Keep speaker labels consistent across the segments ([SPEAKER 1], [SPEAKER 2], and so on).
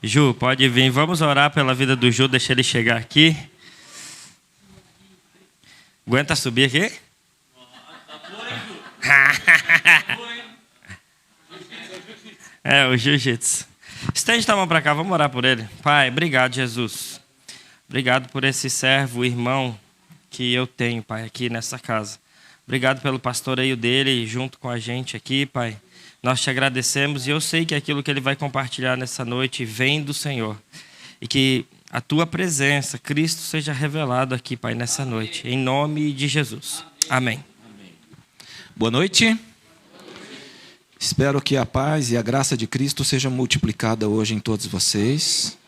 [SPEAKER 1] Ju, pode vir. Vamos orar pela vida do Ju, deixa ele chegar aqui. Aguenta subir aqui? O jiu-jitsu. Estende a mão para cá, vamos orar por ele. Pai, obrigado, Jesus. Obrigado por esse servo, irmão, que eu tenho, Pai, aqui nessa casa. Obrigado pelo pastoreio dele junto com a gente aqui, Pai. Nós te agradecemos e eu sei que aquilo que ele vai compartilhar nessa noite vem do Senhor. E que a tua presença, Cristo, seja revelado aqui, Pai, nessa noite. Em nome de Jesus. Amém.
[SPEAKER 2] Boa noite. Espero que a paz e a graça de Cristo seja multiplicada hoje em todos vocês.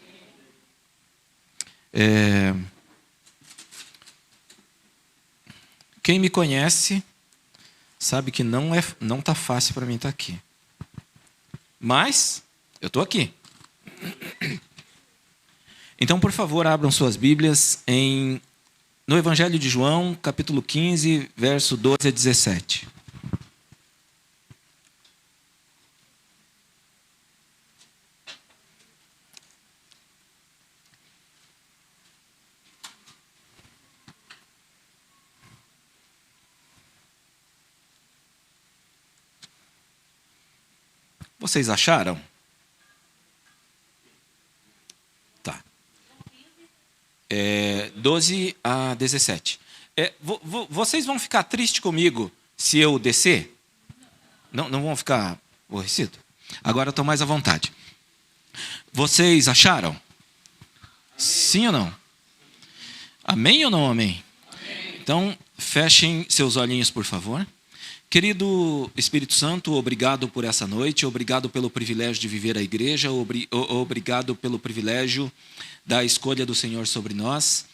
[SPEAKER 2] Quem me conhece sabe que não tá fácil para mim estar aqui. Mas eu estou aqui. Então, por favor, abram suas Bíblias no Evangelho de João, capítulo 15, verso 12 a 17. Vocês acharam? Tá. 12 a 17. Vocês vão ficar tristes comigo se eu descer? Não vão ficar aborrecidos? Agora eu estou mais à vontade. Vocês acharam? Sim ou não? Amém ou não amém? Então, fechem seus olhinhos, por favor. Querido Espírito Santo, obrigado por essa noite, obrigado pelo privilégio de viver a igreja, obrigado pelo privilégio da escolha do Senhor sobre nós,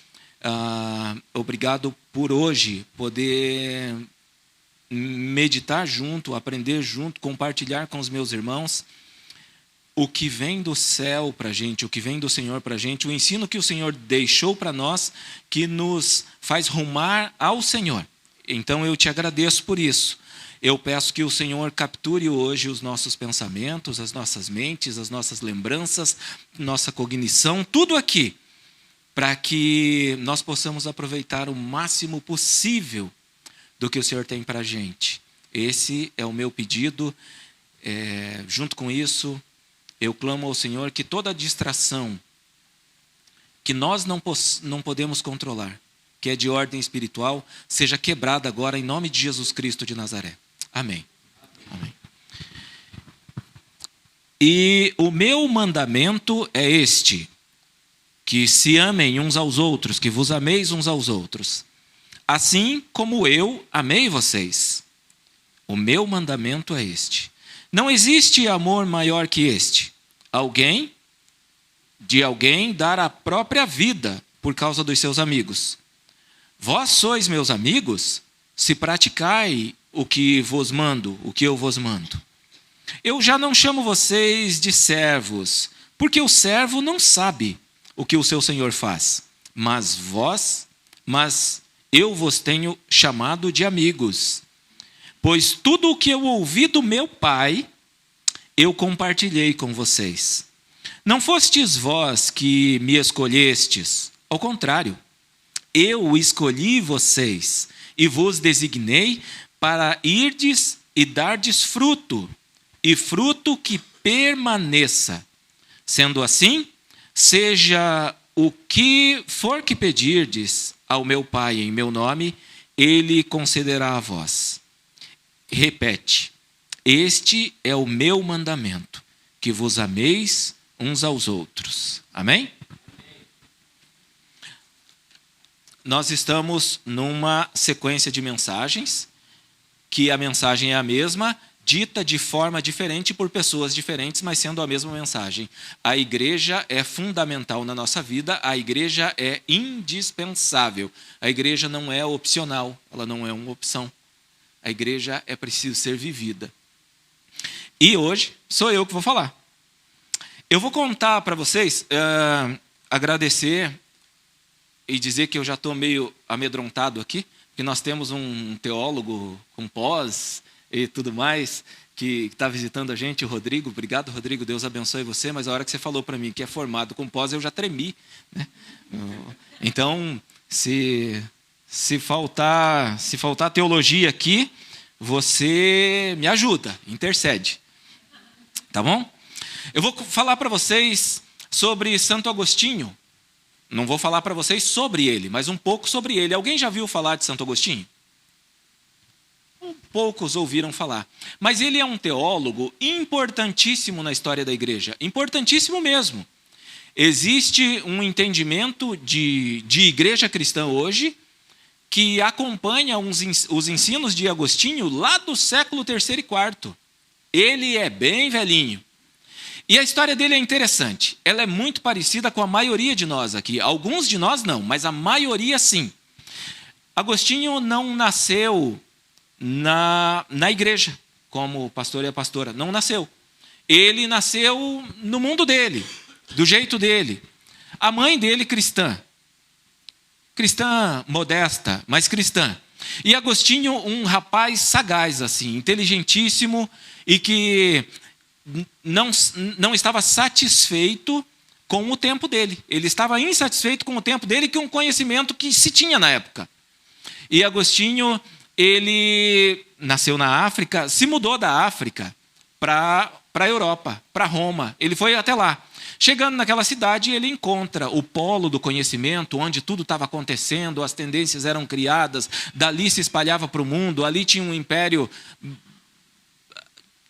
[SPEAKER 2] obrigado por hoje poder meditar junto, aprender junto, compartilhar com os meus irmãos o que vem do céu para a gente, o que vem do Senhor para a gente, o ensino que o Senhor deixou para nós, que nos faz rumar ao Senhor. Então eu te agradeço por isso. Eu peço que o Senhor capture hoje os nossos pensamentos, as nossas mentes, as nossas lembranças, nossa cognição, tudo aqui, para que nós possamos aproveitar o máximo possível do que o Senhor tem para a gente. Esse é o meu pedido. Junto com isso, eu clamo ao Senhor que toda distração que nós não podemos controlar, que é de ordem espiritual, seja quebrada agora em nome de Jesus Cristo de Nazaré. Amém. Amém. E o meu mandamento é este, que se amem uns aos outros, que vos ameis uns aos outros, assim como eu amei vocês. O meu mandamento é este. Não existe amor maior que este. De alguém dar a própria vida por causa dos seus amigos. Vós sois meus amigos, se praticai o que eu vos mando. Eu já não chamo vocês de servos, porque o servo não sabe o que o seu senhor faz. Mas eu vos tenho chamado de amigos. Pois tudo o que eu ouvi do meu Pai, eu compartilhei com vocês. Não fostes vós que me escolhestes, ao contrário. Eu escolhi vocês e vos designei para irdes e dardes fruto, e fruto que permaneça. Sendo assim, seja o que for que pedirdes ao meu Pai em meu nome, Ele concederá a vós. Repete, este é o meu mandamento, que vos ameis uns aos outros. Amém? Nós estamos numa sequência de mensagens, que a mensagem é a mesma, dita de forma diferente por pessoas diferentes, mas sendo a mesma mensagem. A igreja é fundamental na nossa vida, a igreja é indispensável. A igreja não é opcional, ela não é uma opção. A igreja é preciso ser vivida. E hoje sou eu que vou falar. Eu vou contar para vocês, agradecer e dizer que eu já estou meio amedrontado aqui, porque nós temos um teólogo com pós, e tudo mais, que está visitando a gente, o Rodrigo. Obrigado, Rodrigo, Deus abençoe você, mas a hora que você falou para mim que é formado com pós, eu já tremi, né? Então, se faltar teologia aqui, você me ajuda, intercede, tá bom? Eu vou falar para vocês sobre Santo Agostinho. Não vou falar para vocês sobre ele, mas um pouco sobre ele. Alguém já viu falar de Santo Agostinho? Poucos ouviram falar. Mas ele é um teólogo importantíssimo na história da igreja. Importantíssimo mesmo. Existe um entendimento de igreja cristã hoje que acompanha os ensinos de Agostinho lá do século III e IV. Ele é bem velhinho. E a história dele é interessante. Ela é muito parecida com a maioria de nós aqui. Alguns de nós não, mas a maioria sim. Agostinho não nasceu na igreja, como o pastor e a pastora. Não nasceu. Ele nasceu no mundo dele, do jeito dele. A mãe dele, cristã. Cristã modesta, mas cristã. E Agostinho, um rapaz sagaz, assim, inteligentíssimo, e que não estava satisfeito com o tempo dele. Ele estava insatisfeito com o tempo dele e com o conhecimento que se tinha na época. E Agostinho, ele nasceu na África, se mudou da África para a Europa, para Roma. Ele foi até lá. Chegando naquela cidade, ele encontra o polo do conhecimento, onde tudo estava acontecendo, as tendências eram criadas, dali se espalhava para o mundo, ali tinha um império.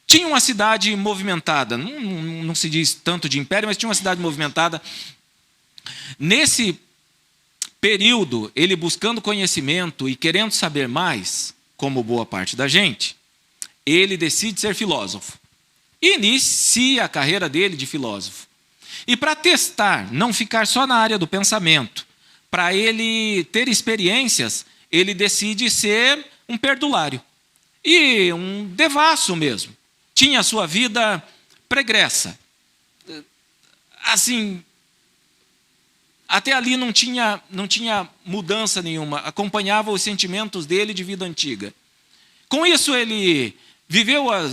[SPEAKER 2] Tinha uma cidade movimentada, não se diz tanto de império, mas tinha uma cidade movimentada. Nesse período, ele buscando conhecimento e querendo saber mais, como boa parte da gente, ele decide ser filósofo. E inicia a carreira dele de filósofo. E para testar, não ficar só na área do pensamento, para ele ter experiências, ele decide ser um perdulário. E um devasso mesmo. Tinha a sua vida pregressa. Assim, até ali não tinha mudança nenhuma. Acompanhava os sentimentos dele de vida antiga. Com isso, ele viveu a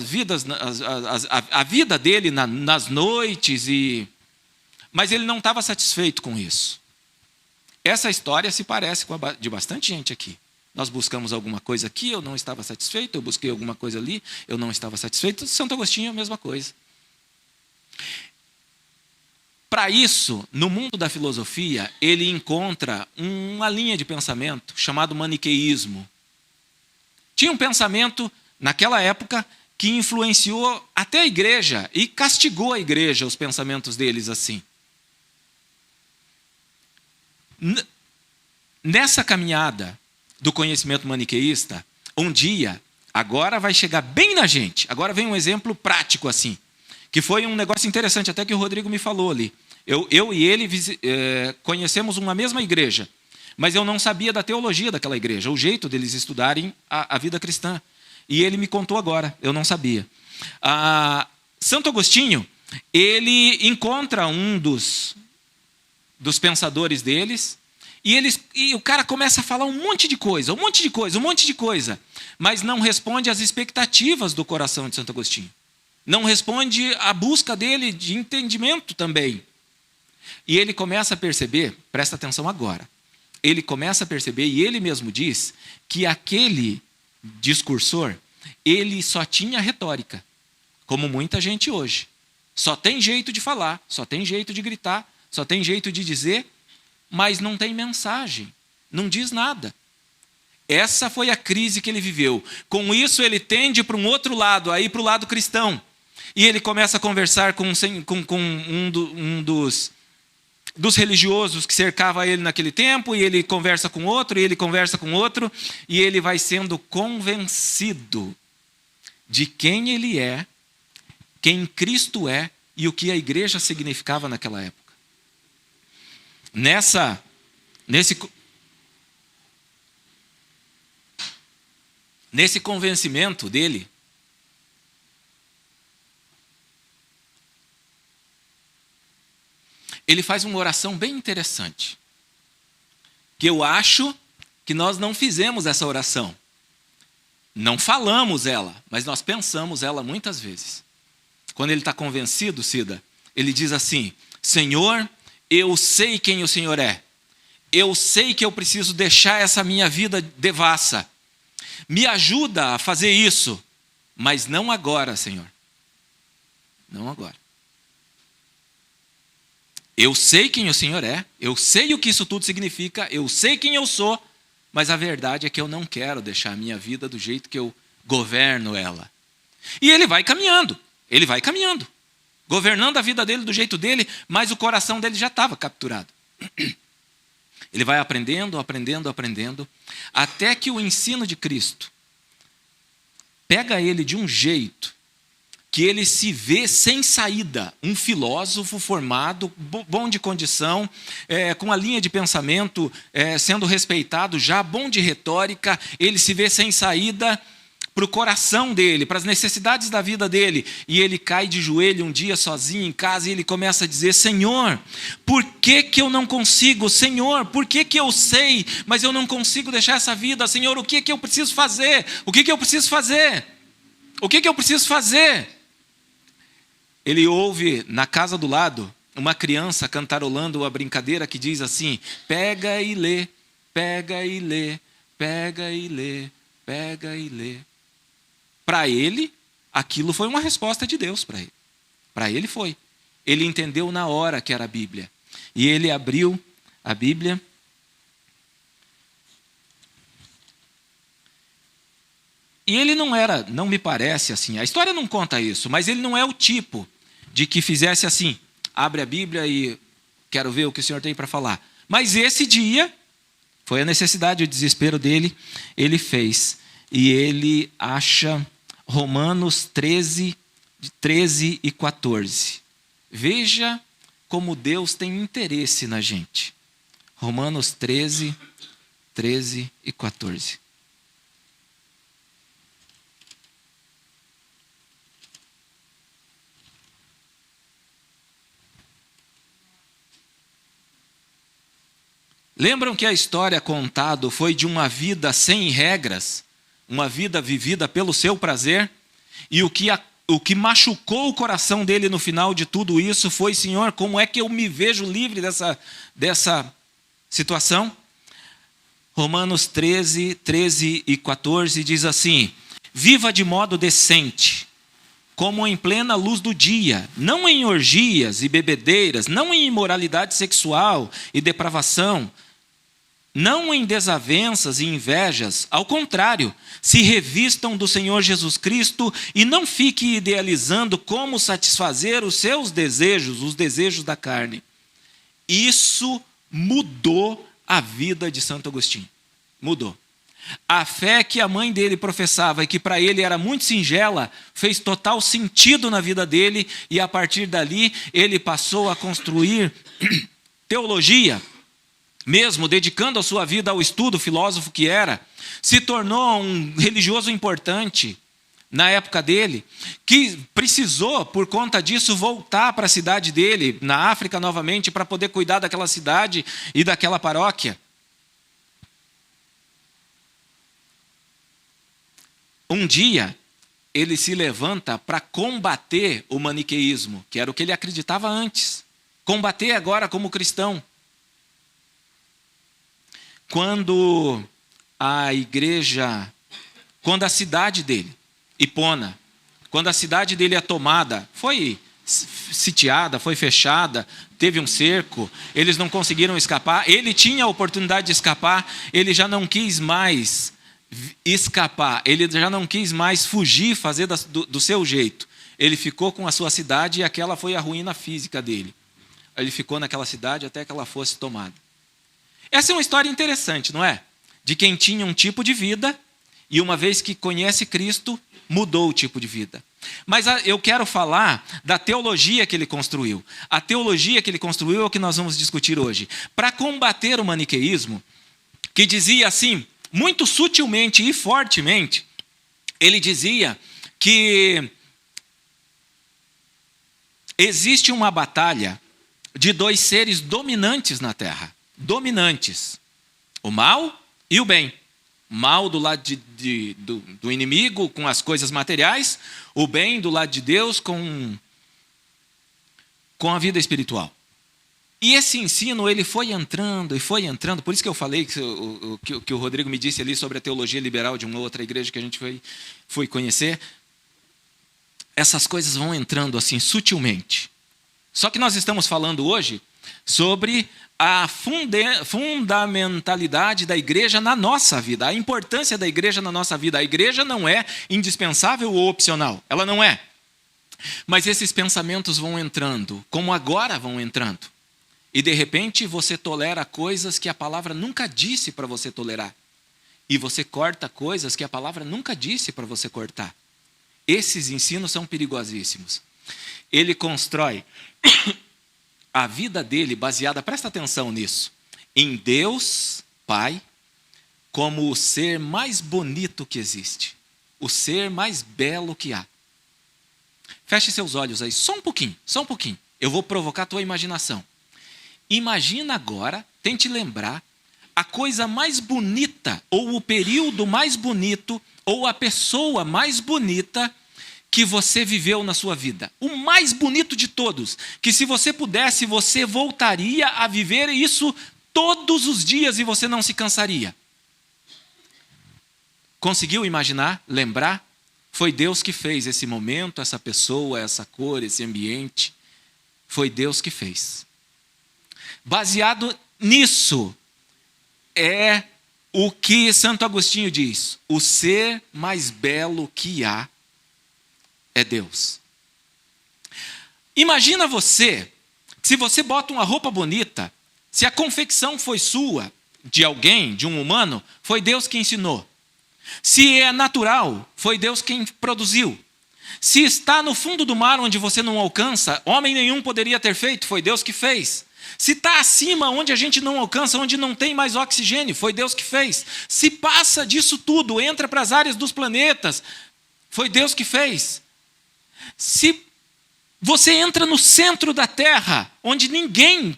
[SPEAKER 2] vida dele nas noites, mas ele não estava satisfeito com isso. Essa história se parece com a de bastante gente aqui. Nós buscamos alguma coisa aqui, eu não estava satisfeito. Eu busquei alguma coisa ali, eu não estava satisfeito. Santo Agostinho é a mesma coisa. Para isso, no mundo da filosofia, ele encontra uma linha de pensamento chamado maniqueísmo. Tinha um pensamento, naquela época, que influenciou até a igreja e castigou a igreja, os pensamentos deles assim. Nessa caminhada do conhecimento maniqueísta, um dia, agora vai chegar bem na gente. Agora vem um exemplo prático assim, que foi um negócio interessante, até que o Rodrigo me falou ali. Eu e ele conhecemos uma mesma igreja, mas eu não sabia da teologia daquela igreja, o jeito deles estudarem a vida cristã. E ele me contou agora, eu não sabia. Santo Agostinho, ele encontra um dos pensadores deles, e o cara começa a falar um monte de coisa, mas não responde às expectativas do coração de Santo Agostinho. Não responde à busca dele de entendimento também. E ele começa a perceber, presta atenção agora, ele começa a perceber, e ele mesmo diz, que aquele discursor, ele só tinha retórica, como muita gente hoje. Só tem jeito de falar, só tem jeito de gritar, só tem jeito de dizer, mas não tem mensagem, não diz nada. Essa foi a crise que ele viveu. Com isso, ele tende para um outro lado, aí para o lado cristão. E ele começa a conversar com um dos religiosos que cercava ele naquele tempo, e ele conversa com outro, e ele conversa com outro, e ele vai sendo convencido de quem ele é, quem Cristo é, e o que a igreja significava naquela época. Nesse convencimento dele, ele faz uma oração bem interessante, que eu acho que nós não fizemos essa oração. Não falamos ela, mas nós pensamos ela muitas vezes. Quando ele está convencido, Cida, ele diz assim: Senhor, eu sei quem o Senhor é. Eu sei que eu preciso deixar essa minha vida devassa. Me ajuda a fazer isso, mas não agora, Senhor. Não agora. Eu sei quem o Senhor é, eu sei o que isso tudo significa, eu sei quem eu sou, mas a verdade é que eu não quero deixar a minha vida do jeito que eu governo ela. E ele vai caminhando, governando a vida dele do jeito dele, mas o coração dele já estava capturado. Ele vai aprendendo, até que o ensino de Cristo pega ele de um jeito que ele se vê sem saída. Um filósofo formado, bom de condição, com a linha de pensamento sendo respeitado, já bom de retórica, ele se vê sem saída para o coração dele, para as necessidades da vida dele. E ele cai de joelho um dia sozinho em casa e ele começa a dizer: Senhor, por que eu não consigo? Senhor, por que eu sei, mas eu não consigo deixar essa vida? Senhor, o que eu preciso fazer? O que eu preciso fazer? O que eu preciso fazer? Ele ouve na casa do lado uma criança cantarolando uma brincadeira que diz assim: pega e lê, pega e lê, pega e lê, pega e lê. Para ele, aquilo foi uma resposta de Deus para ele. Para ele foi. Ele entendeu na hora que era a Bíblia. E ele abriu a Bíblia. E ele não me parece assim, a história não conta isso, mas ele não é o tipo de que fizesse assim: abre a Bíblia e quero ver o que o Senhor tem para falar. Mas esse dia, foi a necessidade, o desespero dele, ele fez. E ele acha Romanos 13 e 14. Veja como Deus tem interesse na gente. Romanos 13 e 14. Lembram que a história contada foi de uma vida sem regras, uma vida vivida pelo seu prazer? E o que machucou o coração dele no final de tudo isso foi: Senhor, como é que eu me vejo livre dessa situação? Romanos 13 e 14 diz assim: viva de modo decente, como em plena luz do dia, não em orgias e bebedeiras, não em imoralidade sexual e depravação, não em desavenças e invejas. Ao contrário, se revistam do Senhor Jesus Cristo e não fiquem idealizando como satisfazer os seus desejos, os desejos da carne. Isso mudou a vida de Santo Agostinho. Mudou. A fé que a mãe dele professava e que para ele era muito singela, fez total sentido na vida dele, e a partir dali ele passou a construir teologia, mesmo dedicando a sua vida ao estudo, filósofo que era, se tornou um religioso importante na época dele, que precisou, por conta disso, voltar para a cidade dele, na África novamente, para poder cuidar daquela cidade e daquela paróquia. Um dia, ele se levanta para combater o maniqueísmo, que era o que ele acreditava antes. Combater agora como cristão. Quando a cidade dele, Hipona, quando a cidade dele é tomada, foi sitiada, foi fechada, teve um cerco, eles não conseguiram escapar, ele tinha a oportunidade de escapar, ele já não quis mais escapar, ele já não quis mais fugir, fazer do seu jeito. Ele ficou com a sua cidade e aquela foi a ruína física dele. Ele ficou naquela cidade até que ela fosse tomada. Essa é uma história interessante, não é? De quem tinha um tipo de vida e uma vez que conhece Cristo, mudou o tipo de vida. Mas eu quero falar da teologia que ele construiu. A teologia que ele construiu é o que nós vamos discutir hoje. Para combater o maniqueísmo, que dizia assim, muito sutilmente e fortemente, ele dizia que existe uma batalha de dois seres dominantes na Terra. Dominantes. O mal e o bem. Mal do lado do inimigo, com as coisas materiais. O bem do lado de Deus, com a vida espiritual. E esse ensino, ele foi entrando e foi entrando. Por isso que eu falei que o Rodrigo me disse ali sobre a teologia liberal de uma outra igreja que a gente foi conhecer. Essas coisas vão entrando assim, sutilmente. Só que nós estamos falando hoje sobre a fundamentalidade da igreja na nossa vida, a importância da igreja na nossa vida. A igreja não é indispensável ou opcional, ela não é. Mas esses pensamentos vão entrando, como agora vão entrando. E de repente você tolera coisas que a palavra nunca disse para você tolerar. E você corta coisas que a palavra nunca disse para você cortar. Esses ensinos são perigosíssimos. Ele constrói a vida dele baseada, presta atenção nisso, em Deus Pai, como o ser mais bonito que existe, o ser mais belo que há. Feche seus olhos aí, só um pouquinho. Eu vou provocar a tua imaginação. Imagina agora, tente lembrar, a coisa mais bonita, ou o período mais bonito, ou a pessoa mais bonita que você viveu na sua vida. O mais bonito de todos, que se você pudesse, você voltaria a viver isso todos os dias e você não se cansaria. Conseguiu imaginar, lembrar? Foi Deus que fez esse momento, essa pessoa, essa cor, esse ambiente. Foi Deus que fez. Baseado nisso, é o que Santo Agostinho diz: o ser mais belo que há é Deus. Imagina você, se você bota uma roupa bonita, se a confecção foi sua, de alguém, de um humano, foi Deus que ensinou. Se é natural, foi Deus quem produziu. Se está no fundo do mar onde você não alcança, homem nenhum poderia ter feito, foi Deus que fez. Se está acima onde a gente não alcança, onde não tem mais oxigênio, foi Deus que fez. Se passa disso tudo, entra para as áreas dos planetas, foi Deus que fez. Se você entra no centro da Terra, onde ninguém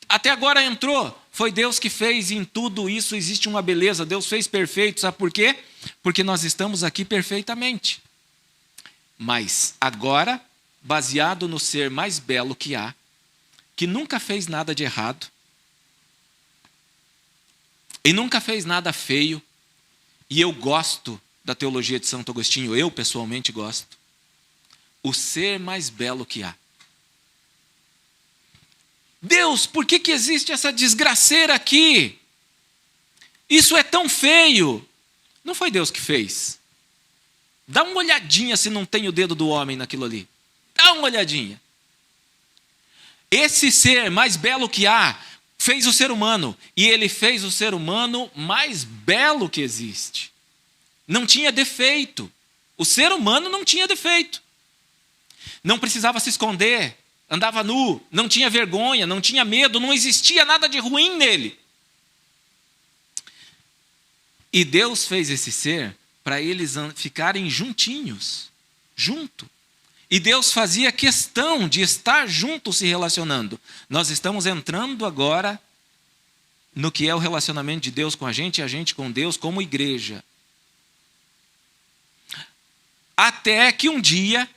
[SPEAKER 2] até agora entrou, foi Deus que fez, e em tudo isso existe uma beleza. Deus fez perfeito, sabe por quê? Porque nós estamos aqui perfeitamente. Mas agora, baseado no ser mais belo que há, que nunca fez nada de errado, e nunca fez nada feio, e eu gosto da teologia de Santo Agostinho, eu pessoalmente gosto, o ser mais belo que há. Deus, por que existe essa desgraceira aqui? Isso é tão feio. Não foi Deus que fez. Dá uma olhadinha se não tem o dedo do homem naquilo ali. Dá uma olhadinha. Esse ser mais belo que há fez o ser humano. E ele fez o ser humano mais belo que existe. Não tinha defeito. O ser humano não tinha defeito. Não precisava se esconder. Andava nu. Não tinha vergonha. Não tinha medo. Não existia nada de ruim nele. E Deus fez esse ser para eles ficarem juntinhos. Junto. E Deus fazia questão de estar junto se relacionando. Nós estamos entrando agora no que é o relacionamento de Deus com a gente e a gente com Deus como igreja. Até que um dia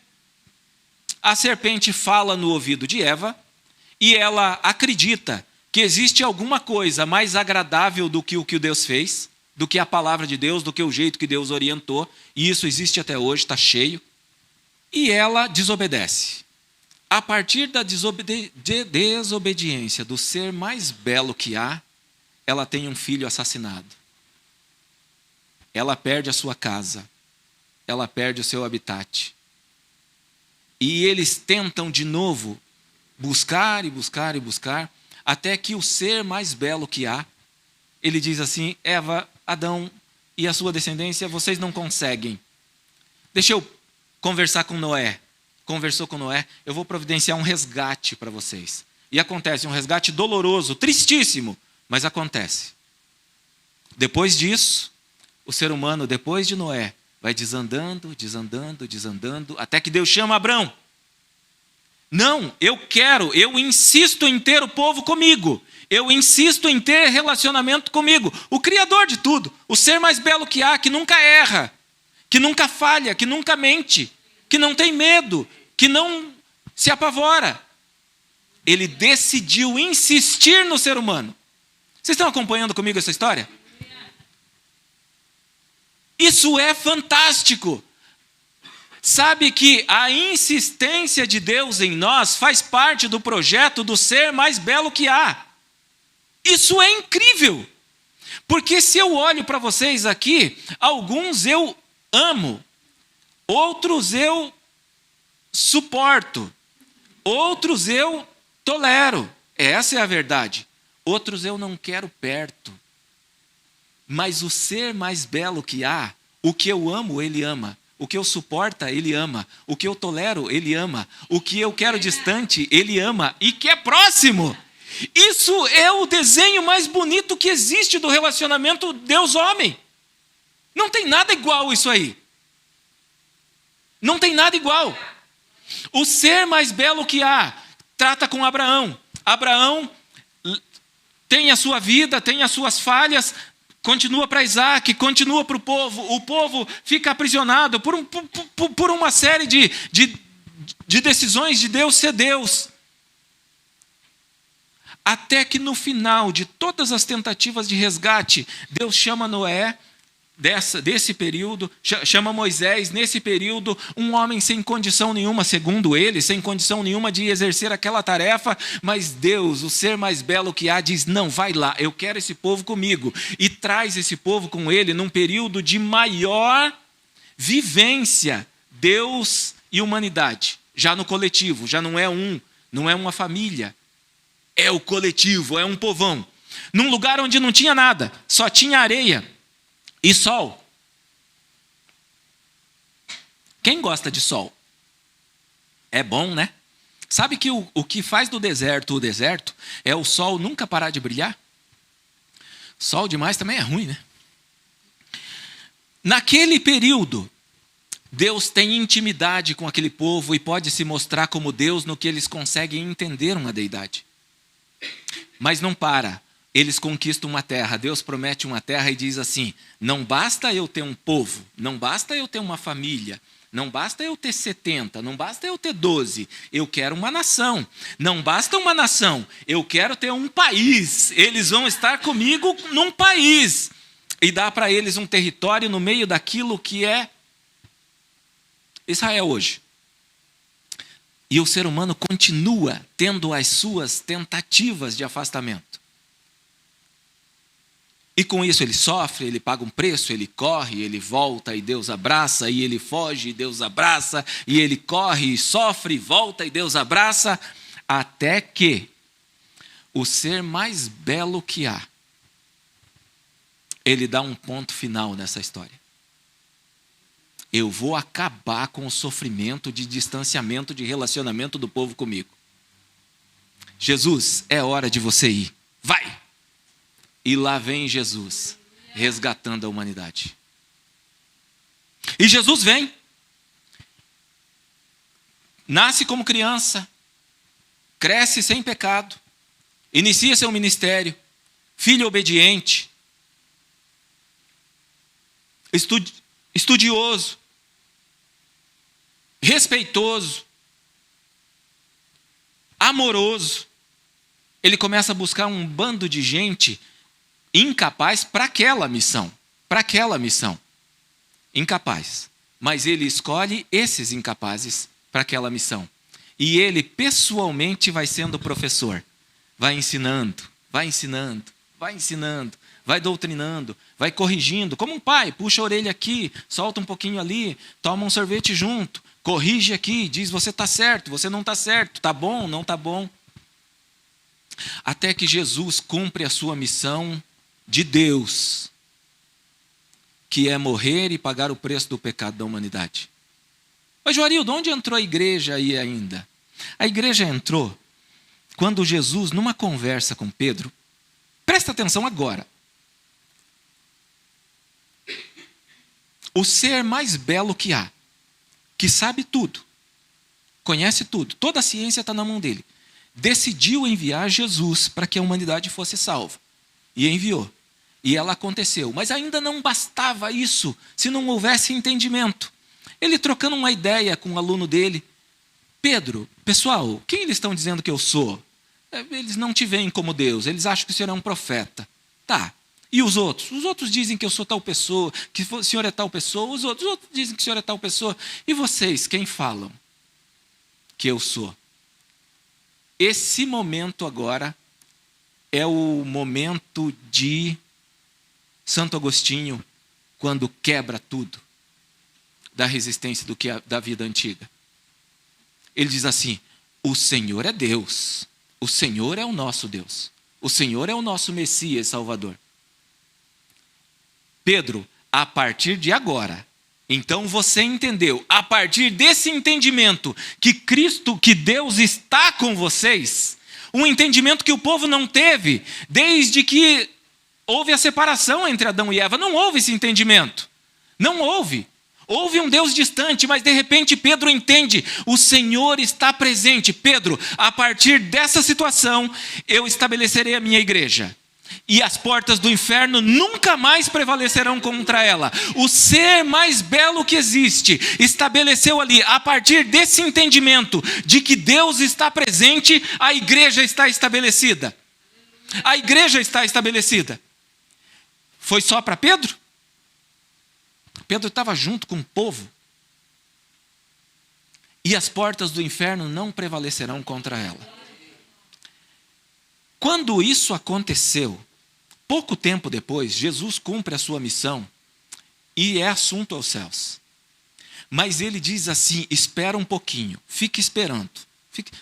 [SPEAKER 2] a serpente fala no ouvido de Eva e ela acredita que existe alguma coisa mais agradável do que o que Deus fez, do que a palavra de Deus, do que o jeito que Deus orientou. E isso existe até hoje, está cheio. E ela desobedece. A partir da desobediência do ser mais belo que há, ela tem um filho assassinado. Ela perde a sua casa. Ela perde o seu habitat. E eles tentam de novo buscar e buscar e buscar, até que o ser mais belo que há, ele diz assim: Eva, Adão e a sua descendência, vocês não conseguem. Deixa eu conversar com Noé. Conversou com Noé, eu vou providenciar um resgate para vocês. E acontece, um resgate doloroso, tristíssimo, mas acontece. Depois disso, o ser humano, depois de Noé, vai desandando, desandando, desandando, até que Deus chama Abrão. Não, eu insisto em ter o povo comigo. Eu insisto em ter relacionamento comigo. O Criador de tudo, o ser mais belo que há, que nunca erra, que nunca falha, que nunca mente, que não tem medo, que não se apavora. Ele decidiu insistir no ser humano. Vocês estão acompanhando comigo essa história? Isso é fantástico. Sabe que a insistência de Deus em nós faz parte do projeto do ser mais belo que há. Isso é incrível. Porque se eu olho para vocês aqui, alguns eu amo, outros eu suporto, outros eu tolero. Essa é a verdade. Outros eu não quero perto. Mas o ser mais belo que há, o que eu amo, ele ama. O que eu suporto, ele ama. O que eu tolero, ele ama. O que eu quero distante, ele ama. E que é próximo. Isso é o desenho mais bonito que existe do relacionamento Deus-homem. Não tem nada igual isso aí. Não tem nada igual. O ser mais belo que há, trata com Abraão. Abraão tem a sua vida, tem as suas falhas, continua para Isaac, continua para o povo fica aprisionado por uma série de decisões de Deus ser Deus. Até que no final de todas as tentativas de resgate, Deus chama Noé, desse período, chama Moisés, nesse período, um homem sem condição nenhuma, segundo ele, sem condição nenhuma de exercer aquela tarefa, mas Deus, o ser mais belo que há, diz, não, vai lá, eu quero esse povo comigo, e traz esse povo com ele num período de maior vivência, Deus e humanidade, já no coletivo, já não é uma família, é o coletivo, é um povão, num lugar onde não tinha nada, só tinha areia e sol. Quem gosta de sol? É bom, né? Sabe que o que faz do deserto o deserto é o sol nunca parar de brilhar? Sol demais também é ruim, né? Naquele período, Deus tem intimidade com aquele povo e pode se mostrar como Deus no que eles conseguem entender uma deidade. Mas não para. Eles conquistam uma terra, Deus promete uma terra e diz assim, não basta eu ter um povo, não basta eu ter uma família, não basta eu ter 70, não basta eu ter 12, eu quero uma nação. Não basta uma nação, eu quero ter um país, eles vão estar comigo num país. E dá para eles um território no meio daquilo que é Israel hoje. E o ser humano continua tendo as suas tentativas de afastamento. E com isso ele sofre, ele paga um preço, ele corre, ele volta e Deus abraça, e ele foge e Deus abraça, e ele corre e sofre, volta e Deus abraça, até que o ser mais belo que há, ele dá um ponto final nessa história. Eu vou acabar com o sofrimento de distanciamento, de relacionamento do povo comigo. Jesus, é hora de você ir. Vai! E lá vem Jesus, resgatando a humanidade. E Jesus vem. Nasce como criança, cresce sem pecado, inicia seu ministério, filho obediente, estudioso, respeitoso, amoroso. Ele começa a buscar um bando de gente incapaz para aquela missão. Incapaz. Mas ele escolhe esses incapazes para aquela missão. E ele pessoalmente vai sendo professor. Vai ensinando, vai doutrinando, vai corrigindo. Como um pai, puxa a orelha aqui, solta um pouquinho ali, toma um sorvete junto, corrige aqui, diz você está certo, você não está certo, está bom, não está bom. Até que Jesus cumpre a sua missão de Deus, que é morrer e pagar o preço do pecado da humanidade. Mas, Joarildo, onde entrou a igreja aí ainda? A igreja entrou quando Jesus, numa conversa com Pedro, presta atenção agora. O ser mais belo que há, que sabe tudo, conhece tudo, toda a ciência está na mão dele. Decidiu enviar Jesus para que a humanidade fosse salva. E enviou. E ela aconteceu. Mas ainda não bastava isso, se não houvesse entendimento. Ele trocando uma ideia com um aluno dele. Pedro, pessoal, quem eles estão dizendo que eu sou? Eles não te veem como Deus, eles acham que o senhor é um profeta. Tá. E os outros? Os outros dizem que eu sou tal pessoa, que o senhor é tal pessoa. Os outros dizem que o senhor é tal pessoa. E vocês, quem falam que eu sou? Esse momento agora é o momento de Santo Agostinho, quando quebra tudo da resistência da vida antiga. Ele diz assim: o Senhor é Deus, o Senhor é o nosso Deus, o Senhor é o nosso Messias Salvador. Pedro, a partir de agora, então você entendeu, a partir desse entendimento que Cristo, que Deus está com vocês, um entendimento que o povo não teve desde que houve a separação entre Adão e Eva. Não houve esse entendimento, não houve. Houve um Deus distante, mas de repente Pedro entende, o Senhor está presente. Pedro, a partir dessa situação, eu estabelecerei a minha igreja. E as portas do inferno nunca mais prevalecerão contra ela. O ser mais belo que existe estabeleceu ali, a partir desse entendimento de que Deus está presente, a igreja está estabelecida. A igreja está estabelecida. Foi só para Pedro? Pedro estava junto com o povo. E as portas do inferno não prevalecerão contra ela. Quando isso aconteceu, pouco tempo depois, Jesus cumpre a sua missão e é assunto aos céus. Mas ele diz assim: espera um pouquinho, fique esperando.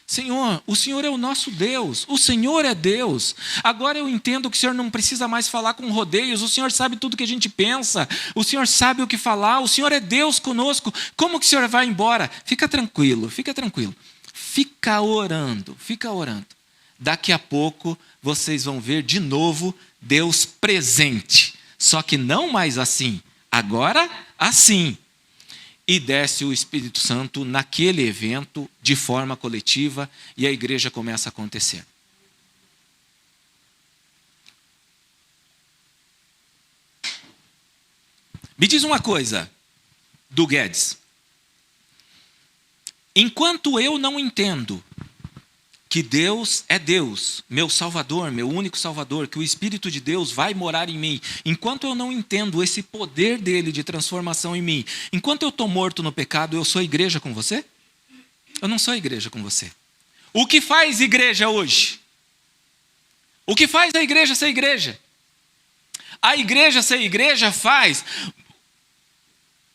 [SPEAKER 2] Senhor, o Senhor é o nosso Deus, o Senhor é Deus. Agora eu entendo que o Senhor não precisa mais falar com rodeios, o Senhor sabe tudo que a gente pensa, o Senhor sabe o que falar, o Senhor é Deus conosco. Como que o Senhor vai embora? Fica tranquilo, fica tranquilo. Fica orando, fica orando. Daqui a pouco vocês vão ver de novo Deus presente. Só que não mais assim, agora assim. E desce o Espírito Santo naquele evento de forma coletiva e a igreja começa a acontecer. Me diz uma coisa, do Guedes. Enquanto eu não entendo que Deus é Deus, meu Salvador, meu único Salvador, que o Espírito de Deus vai morar em mim, enquanto eu não entendo esse poder dele de transformação em mim, enquanto eu estou morto no pecado, eu sou igreja com você? Eu não sou igreja com você. O que faz igreja hoje? O que faz a igreja ser igreja? A igreja ser igreja faz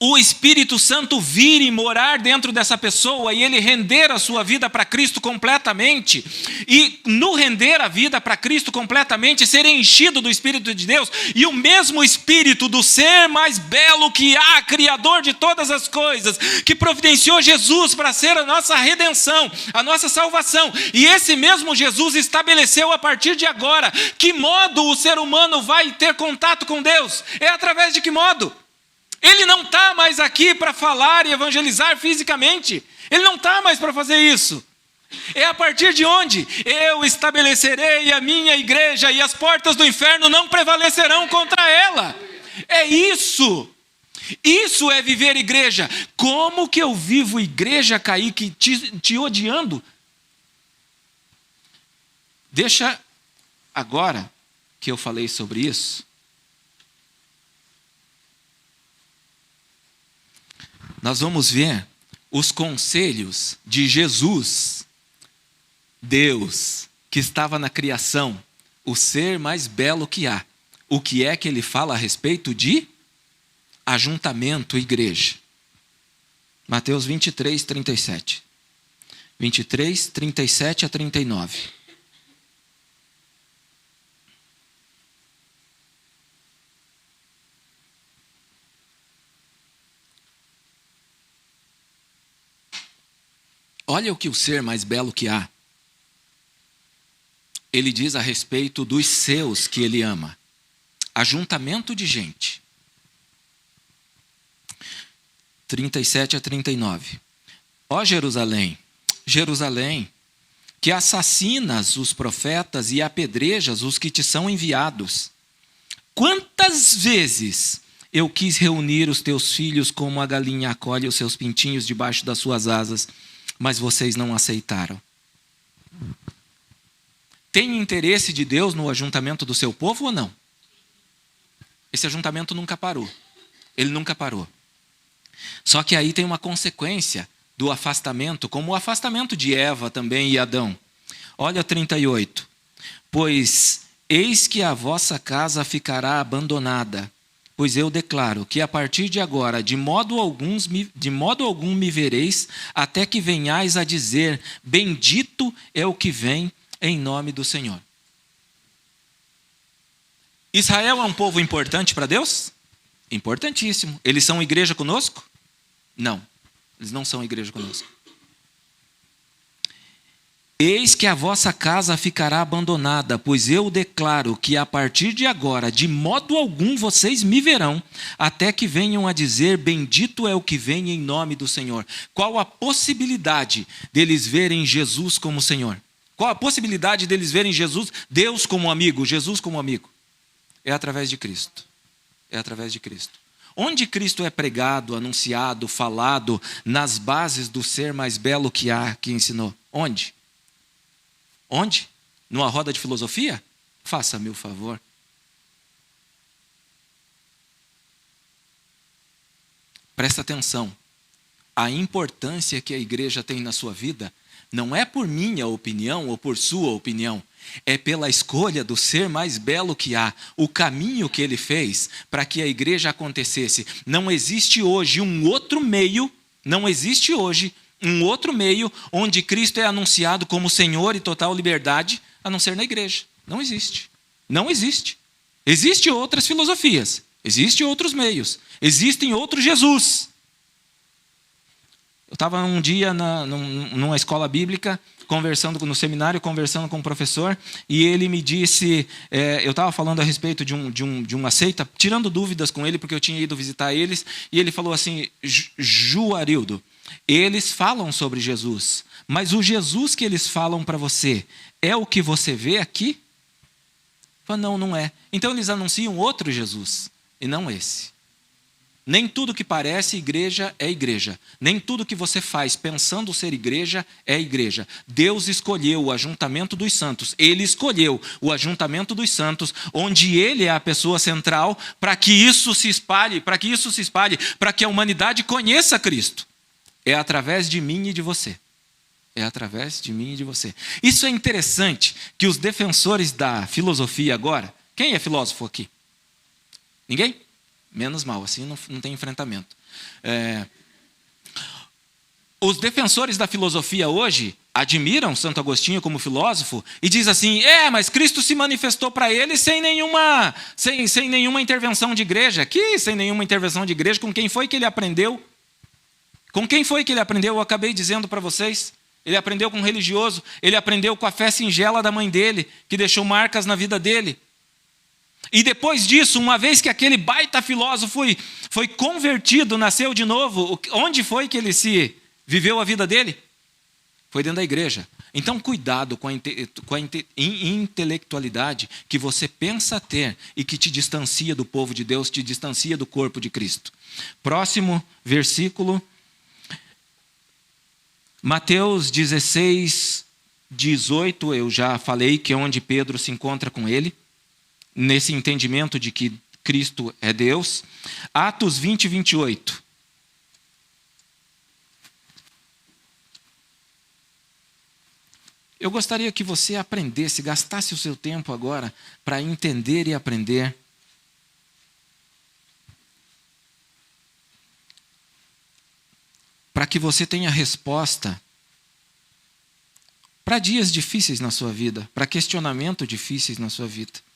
[SPEAKER 2] o Espírito Santo vir e morar dentro dessa pessoa e ele render a sua vida para Cristo completamente, e no render a vida para Cristo completamente, ser enchido do Espírito de Deus, e o mesmo Espírito do ser mais belo que há, Criador de todas as coisas, que providenciou Jesus para ser a nossa redenção, a nossa salvação, e esse mesmo Jesus estabeleceu a partir de agora, que modo o ser humano vai ter contato com Deus? É através de que modo? Ele não está mais aqui para falar e evangelizar fisicamente. Ele não está mais para fazer isso. É a partir de onde? Eu estabelecerei a minha igreja e as portas do inferno não prevalecerão contra ela. É isso. Isso é viver igreja. Como que eu vivo igreja, Kaique, te odiando? Deixa agora que eu falei sobre isso. Nós vamos ver os conselhos de Jesus, Deus, que estava na criação, o ser mais belo que há. O que é que ele fala a respeito de ajuntamento, igreja? Mateus 23, 37. 23, 37 a 39. Olha o que o ser mais belo que há. Ele diz a respeito dos seus que ele ama. Ajuntamento de gente. 37 a 39. Ó Jerusalém, Jerusalém, que assassinas os profetas e apedrejas os que te são enviados. Quantas vezes eu quis reunir os teus filhos como a galinha acolhe os seus pintinhos debaixo das suas asas, mas vocês não aceitaram. Tem interesse de Deus no ajuntamento do seu povo ou não? Esse ajuntamento nunca parou. Ele nunca parou. Só que aí tem uma consequência do afastamento, como o afastamento de Eva também e Adão. Olha 38. Pois eis que a vossa casa ficará abandonada, pois eu declaro que a partir de agora, de modo algum me vereis, até que venhais a dizer, bendito é o que vem em nome do Senhor. Israel é um povo importante para Deus? Importantíssimo. Eles são igreja conosco? Não, eles não são igreja conosco. Eis que a vossa casa ficará abandonada, pois eu declaro que a partir de agora, de modo algum vocês me verão, até que venham a dizer, bendito é o que vem em nome do Senhor. Qual a possibilidade deles verem Jesus como Senhor? Qual a possibilidade deles verem Jesus, Deus como amigo, Jesus como amigo? É através de Cristo. É através de Cristo. Onde Cristo é pregado, anunciado, falado, nas bases do ser mais belo que há, que ensinou? Onde? Onde? Numa roda de filosofia? Faça-me o favor. Presta atenção. A importância que a igreja tem na sua vida não é por minha opinião ou por sua opinião. É pela escolha do ser mais belo que há, o caminho que ele fez para que a igreja acontecesse. Não existe hoje um outro meio, onde Cristo é anunciado como Senhor e total liberdade, a não ser na igreja. Não existe. Não existe. Existem outras filosofias, existem outros meios, existem outros Jesus. Eu estava um dia numa escola bíblica, no seminário, conversando com um professor, e ele me disse, eu estava falando a respeito de uma seita, tirando dúvidas com ele, porque eu tinha ido visitar eles, e ele falou assim, Juarildo, eles falam sobre Jesus, mas o Jesus que eles falam para você, é o que você vê aqui? Eu falei, não, não é. Então eles anunciam outro Jesus, e não esse. Nem tudo que parece igreja é igreja. Nem tudo que você faz pensando ser igreja é igreja. Deus escolheu o ajuntamento dos santos. Ele escolheu o ajuntamento dos santos, onde Ele é a pessoa central, para que isso se espalhe, para que a humanidade conheça Cristo. É através de mim e de você. É através de mim e de você. Isso é interessante, que os defensores da filosofia agora... Quem é filósofo aqui? Ninguém? Menos mal, assim não tem enfrentamento. Os defensores da filosofia hoje admiram Santo Agostinho como filósofo e diz assim, mas Cristo se manifestou para ele sem nenhuma intervenção de igreja. Sem nenhuma intervenção de igreja, com quem foi que ele aprendeu? Com quem foi que ele aprendeu? Eu acabei dizendo para vocês. Ele aprendeu com um religioso, ele aprendeu com a fé singela da mãe dele, que deixou marcas na vida dele. E depois disso, uma vez que aquele baita filósofo foi convertido, nasceu de novo, onde foi que ele se viveu a vida dele? Foi dentro da igreja. Então, cuidado com a intelectualidade que você pensa ter e que te distancia do povo de Deus, te distancia do corpo de Cristo. Próximo versículo, Mateus 16, 18, eu já falei que é onde Pedro se encontra com ele. Nesse entendimento de que Cristo é Deus. Atos 20, 28. Eu gostaria que você aprendesse, gastasse o seu tempo agora para entender e aprender. Para que você tenha resposta para dias difíceis na sua vida, para questionamentos difíceis na sua vida.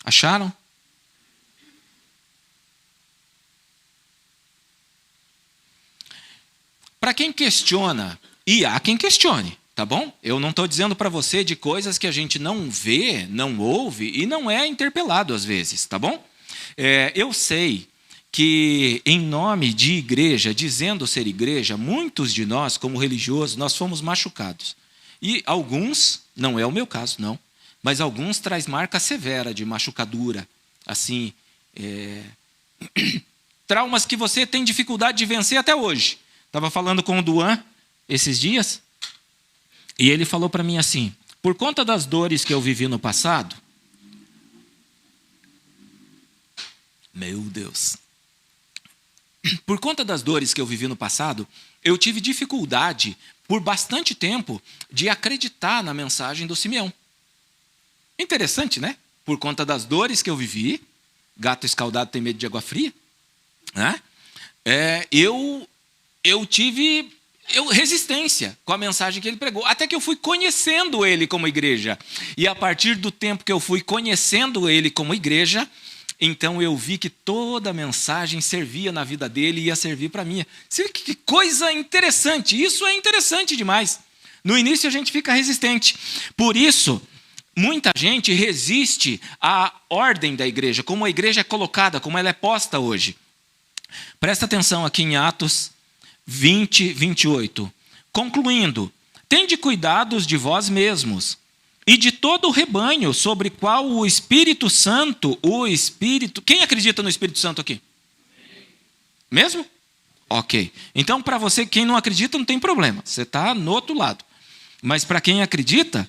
[SPEAKER 2] Acharam? Para quem questiona, e há quem questione, Tá bom? Eu não estou dizendo para você de coisas que a gente não vê, não ouve e não é interpelado às vezes, tá bom? Eu sei que em nome de igreja, dizendo ser igreja, muitos de nós, como religiosos, nós fomos machucados. E alguns, não é o meu caso, não, mas alguns traz marca severa de machucadura, assim, traumas que você tem dificuldade de vencer até hoje. Estava falando com o Duan esses dias, e ele falou para mim assim, por conta das dores que eu vivi no passado, meu Deus, por conta das dores que eu vivi no passado, eu tive dificuldade, por bastante tempo, de acreditar na mensagem do Simeão. Interessante, né? Por conta das dores que eu vivi, gato escaldado tem medo de água fria, né? Eu tive resistência com a mensagem que ele pregou, até que eu fui conhecendo ele como igreja. E a partir do tempo que eu fui conhecendo ele como igreja, então eu vi que toda a mensagem servia na vida dele e ia servir para mim. Que coisa interessante, isso é interessante demais. No início a gente fica resistente. Por isso, muita gente resiste à ordem da igreja, como a igreja é colocada, como ela é posta hoje. Presta atenção aqui em Atos 20, 28. Concluindo, tende cuidados de vós mesmos e de todo o rebanho sobre qual o Espírito Santo, Quem acredita no Espírito Santo aqui? Mesmo? Ok. Então, para você, quem não acredita, não tem problema. Você está no outro lado. Mas para quem acredita,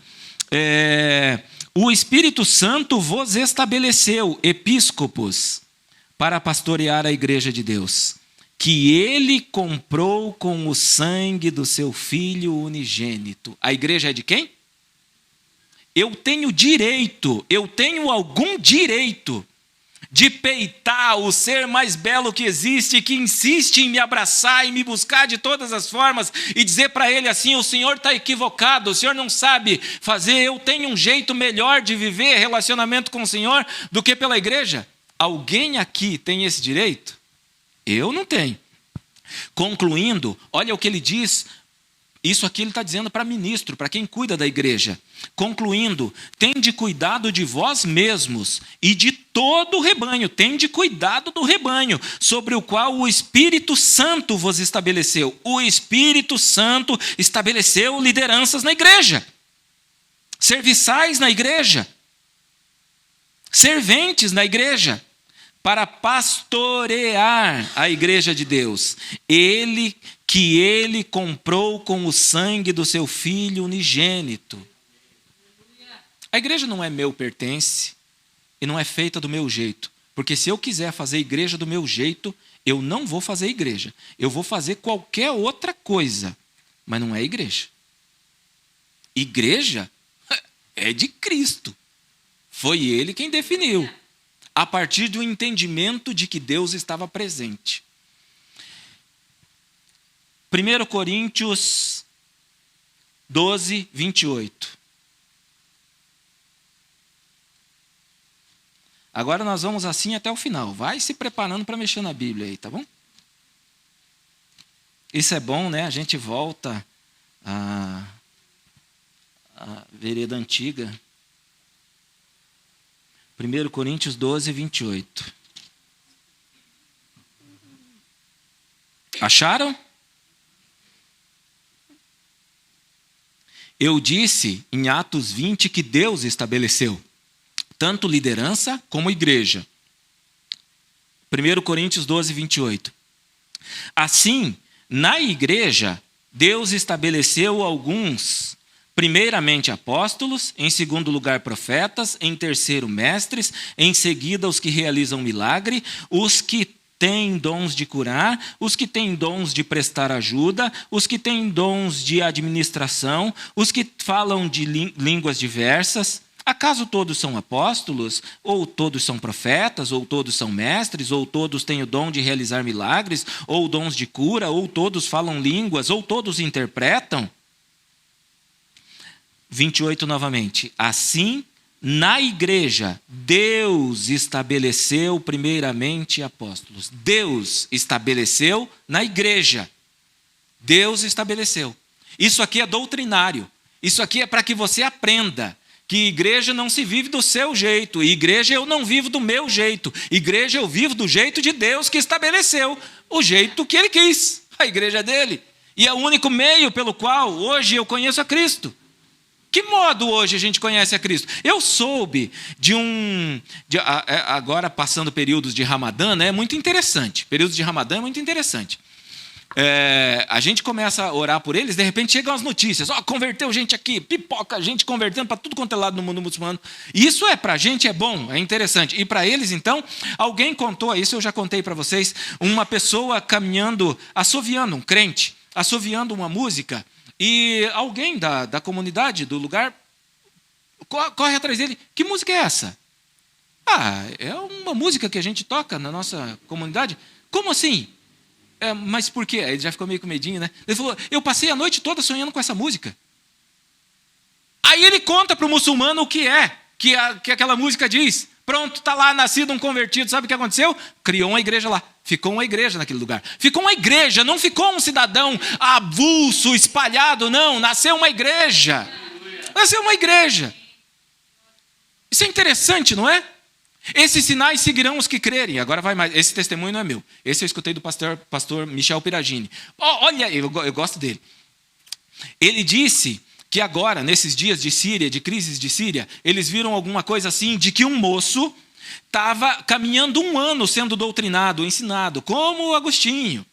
[SPEAKER 2] o Espírito Santo vos estabeleceu, episcopos, para pastorear a igreja de Deus, que ele comprou com o sangue do seu Filho unigênito. A igreja é de quem? Eu tenho algum direito de peitar o ser mais belo que existe, que insiste em me abraçar e me buscar de todas as formas e dizer para ele assim, o senhor está equivocado, o senhor não sabe fazer, eu tenho um jeito melhor de viver relacionamento com o senhor do que pela igreja? Alguém aqui tem esse direito? Eu não tenho. Concluindo, olha o que ele diz. Isso aqui ele está dizendo para ministro, para quem cuida da igreja. Concluindo, tende cuidado de vós mesmos e de todo o rebanho. Tende cuidado do rebanho, sobre o qual o Espírito Santo vos estabeleceu. O Espírito Santo estabeleceu lideranças na igreja. Serviçais na igreja. Serventes na igreja. Para pastorear a igreja de Deus. Que ele comprou com o sangue do seu Filho unigênito. A igreja não é meu pertence e não é feita do meu jeito. Porque se eu quiser fazer igreja do meu jeito, eu não vou fazer igreja. Eu vou fazer qualquer outra coisa, mas não é igreja. Igreja é de Cristo. Foi ele quem definiu, a partir do entendimento de que Deus estava presente. 1 Coríntios 12, 28. Agora nós vamos assim até o final. Vai se preparando para mexer na Bíblia aí, tá bom? Isso é bom, né? A gente volta à vereda antiga. 1 Coríntios 12, 28. Acharam? Eu disse em Atos 20 que Deus estabeleceu tanto liderança como igreja. 1 Coríntios 12, 28. Assim, na igreja, Deus estabeleceu alguns, primeiramente apóstolos, em segundo lugar profetas, em terceiro mestres, em seguida os que realizam milagre, os que têm dons de curar, os que têm dons de prestar ajuda, os que têm dons de administração, os que falam de línguas diversas. Acaso todos são apóstolos? Ou todos são profetas? Ou todos são mestres? Ou todos têm o dom de realizar milagres? Ou dons de cura? Ou todos falam línguas? Ou todos interpretam? 28 novamente. Assim, na igreja, Deus estabeleceu primeiramente apóstolos. Deus estabeleceu na igreja. Deus estabeleceu. Isso aqui é doutrinário. Isso aqui é para que você aprenda que igreja não se vive do seu jeito. Igreja eu não vivo do meu jeito. Igreja eu vivo do jeito de Deus que estabeleceu. O jeito que Ele quis. A igreja é dele. E é o único meio pelo qual hoje eu conheço a Cristo. Que modo hoje a gente conhece a Cristo? Eu soube agora passando períodos de Ramadã, né, é muito interessante. Períodos de Ramadã é muito interessante. A gente começa a orar por eles, de repente chegam as notícias. Converteu gente aqui, pipoca gente convertendo para tudo quanto é lado no mundo muçulmano. E isso para a gente é bom, é interessante. E para eles, então, alguém contou, isso eu já contei para vocês, uma pessoa caminhando, assoviando, um crente, assoviando uma música, e alguém da comunidade, do lugar, corre atrás dele. Que música é essa? É uma música que a gente toca na nossa comunidade. Como assim? Mas por quê? Ele já ficou meio com medinho, né? Ele falou, eu passei a noite toda sonhando com essa música. Aí ele conta para o muçulmano o que que aquela música diz. Pronto, está lá, nascido um convertido. Sabe o que aconteceu? Criou uma igreja lá. Ficou uma igreja naquele lugar. Ficou uma igreja, não ficou um cidadão avulso, espalhado, não. Nasceu uma igreja. Nasceu uma igreja. Isso é interessante, não é? Esses sinais seguirão os que crerem. Agora vai mais. Esse testemunho não é meu. Esse eu escutei do pastor Michel Piragini. Olha, eu gosto dele. Ele disse que agora, nesses dias de Síria, de crises de Síria, eles viram alguma coisa assim, de que um moço estava caminhando 1 ano sendo doutrinado, ensinado, como o Agostinho.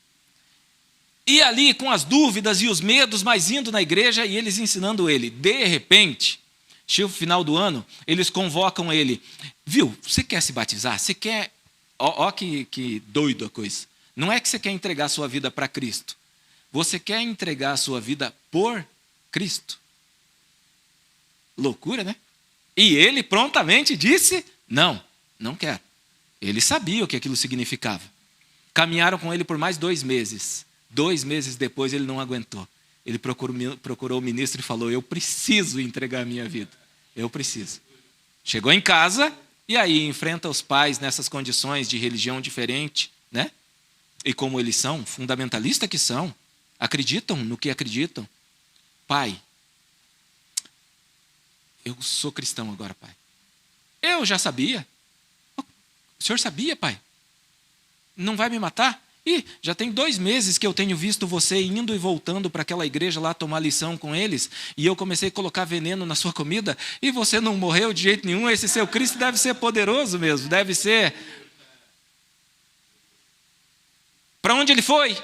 [SPEAKER 2] E ali com as dúvidas e os medos, mas indo na igreja e eles ensinando ele. De repente, chega o final do ano, eles convocam ele. Viu, você quer se batizar? Você quer... Ó que doido a coisa. Não é que você quer entregar a sua vida para Cristo. Você quer entregar a sua vida por Cristo. Loucura, né? E ele prontamente disse, não quero. Ele sabia o que aquilo significava. Caminharam com ele por mais 2 meses. 2 meses depois ele não aguentou. Ele procurou o ministro e falou, eu preciso entregar a minha vida. Eu preciso. Chegou em casa e aí enfrenta os pais nessas condições de religião diferente, né? E como eles são, fundamentalistas que são, acreditam no que acreditam. Pai, eu sou cristão agora, pai. Eu já sabia. O senhor sabia, pai? Não vai me matar? Já tem 2 meses que eu tenho visto você indo e voltando para aquela igreja lá tomar lição com eles, e eu comecei a colocar veneno na sua comida, e você não morreu de jeito nenhum. Esse seu Cristo deve ser poderoso mesmo, deve ser. Para onde ele foi?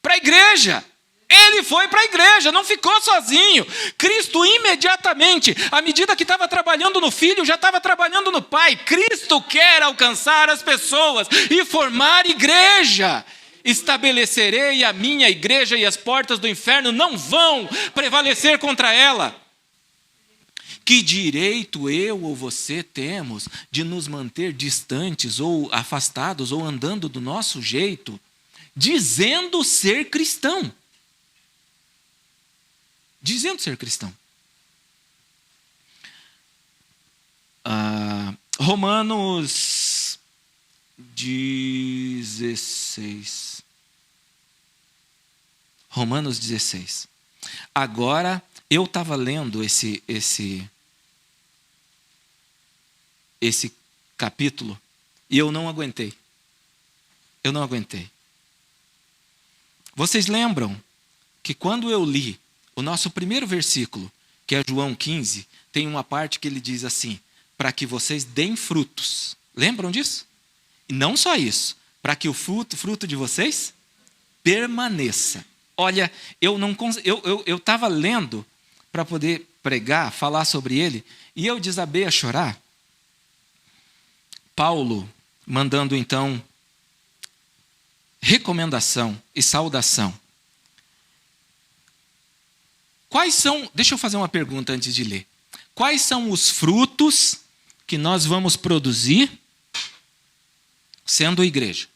[SPEAKER 2] Para a igreja. Ele foi para a igreja, não ficou sozinho. Cristo imediatamente, à medida que estava trabalhando no Filho, já estava trabalhando no Pai. Cristo quer alcançar as pessoas e formar igreja. Estabelecerei a minha igreja e as portas do inferno não vão prevalecer contra ela. Que direito eu ou você temos de nos manter distantes ou afastados ou andando do nosso jeito, dizendo ser cristão? Dizendo ser cristão. Romanos 16. Romanos 16. Agora, eu estava lendo esse capítulo e eu não aguentei. Vocês lembram que quando eu li o nosso primeiro versículo, que é João 15, tem uma parte que ele diz assim, para que vocês deem frutos. Lembram disso? E não só isso, para que o fruto de vocês permaneça. Olha, eu estava lendo para poder pregar, falar sobre ele, e eu desabei a chorar. Paulo mandando então recomendação e saudação. Deixa eu fazer uma pergunta antes de ler. Quais são os frutos que nós vamos produzir sendo igreja?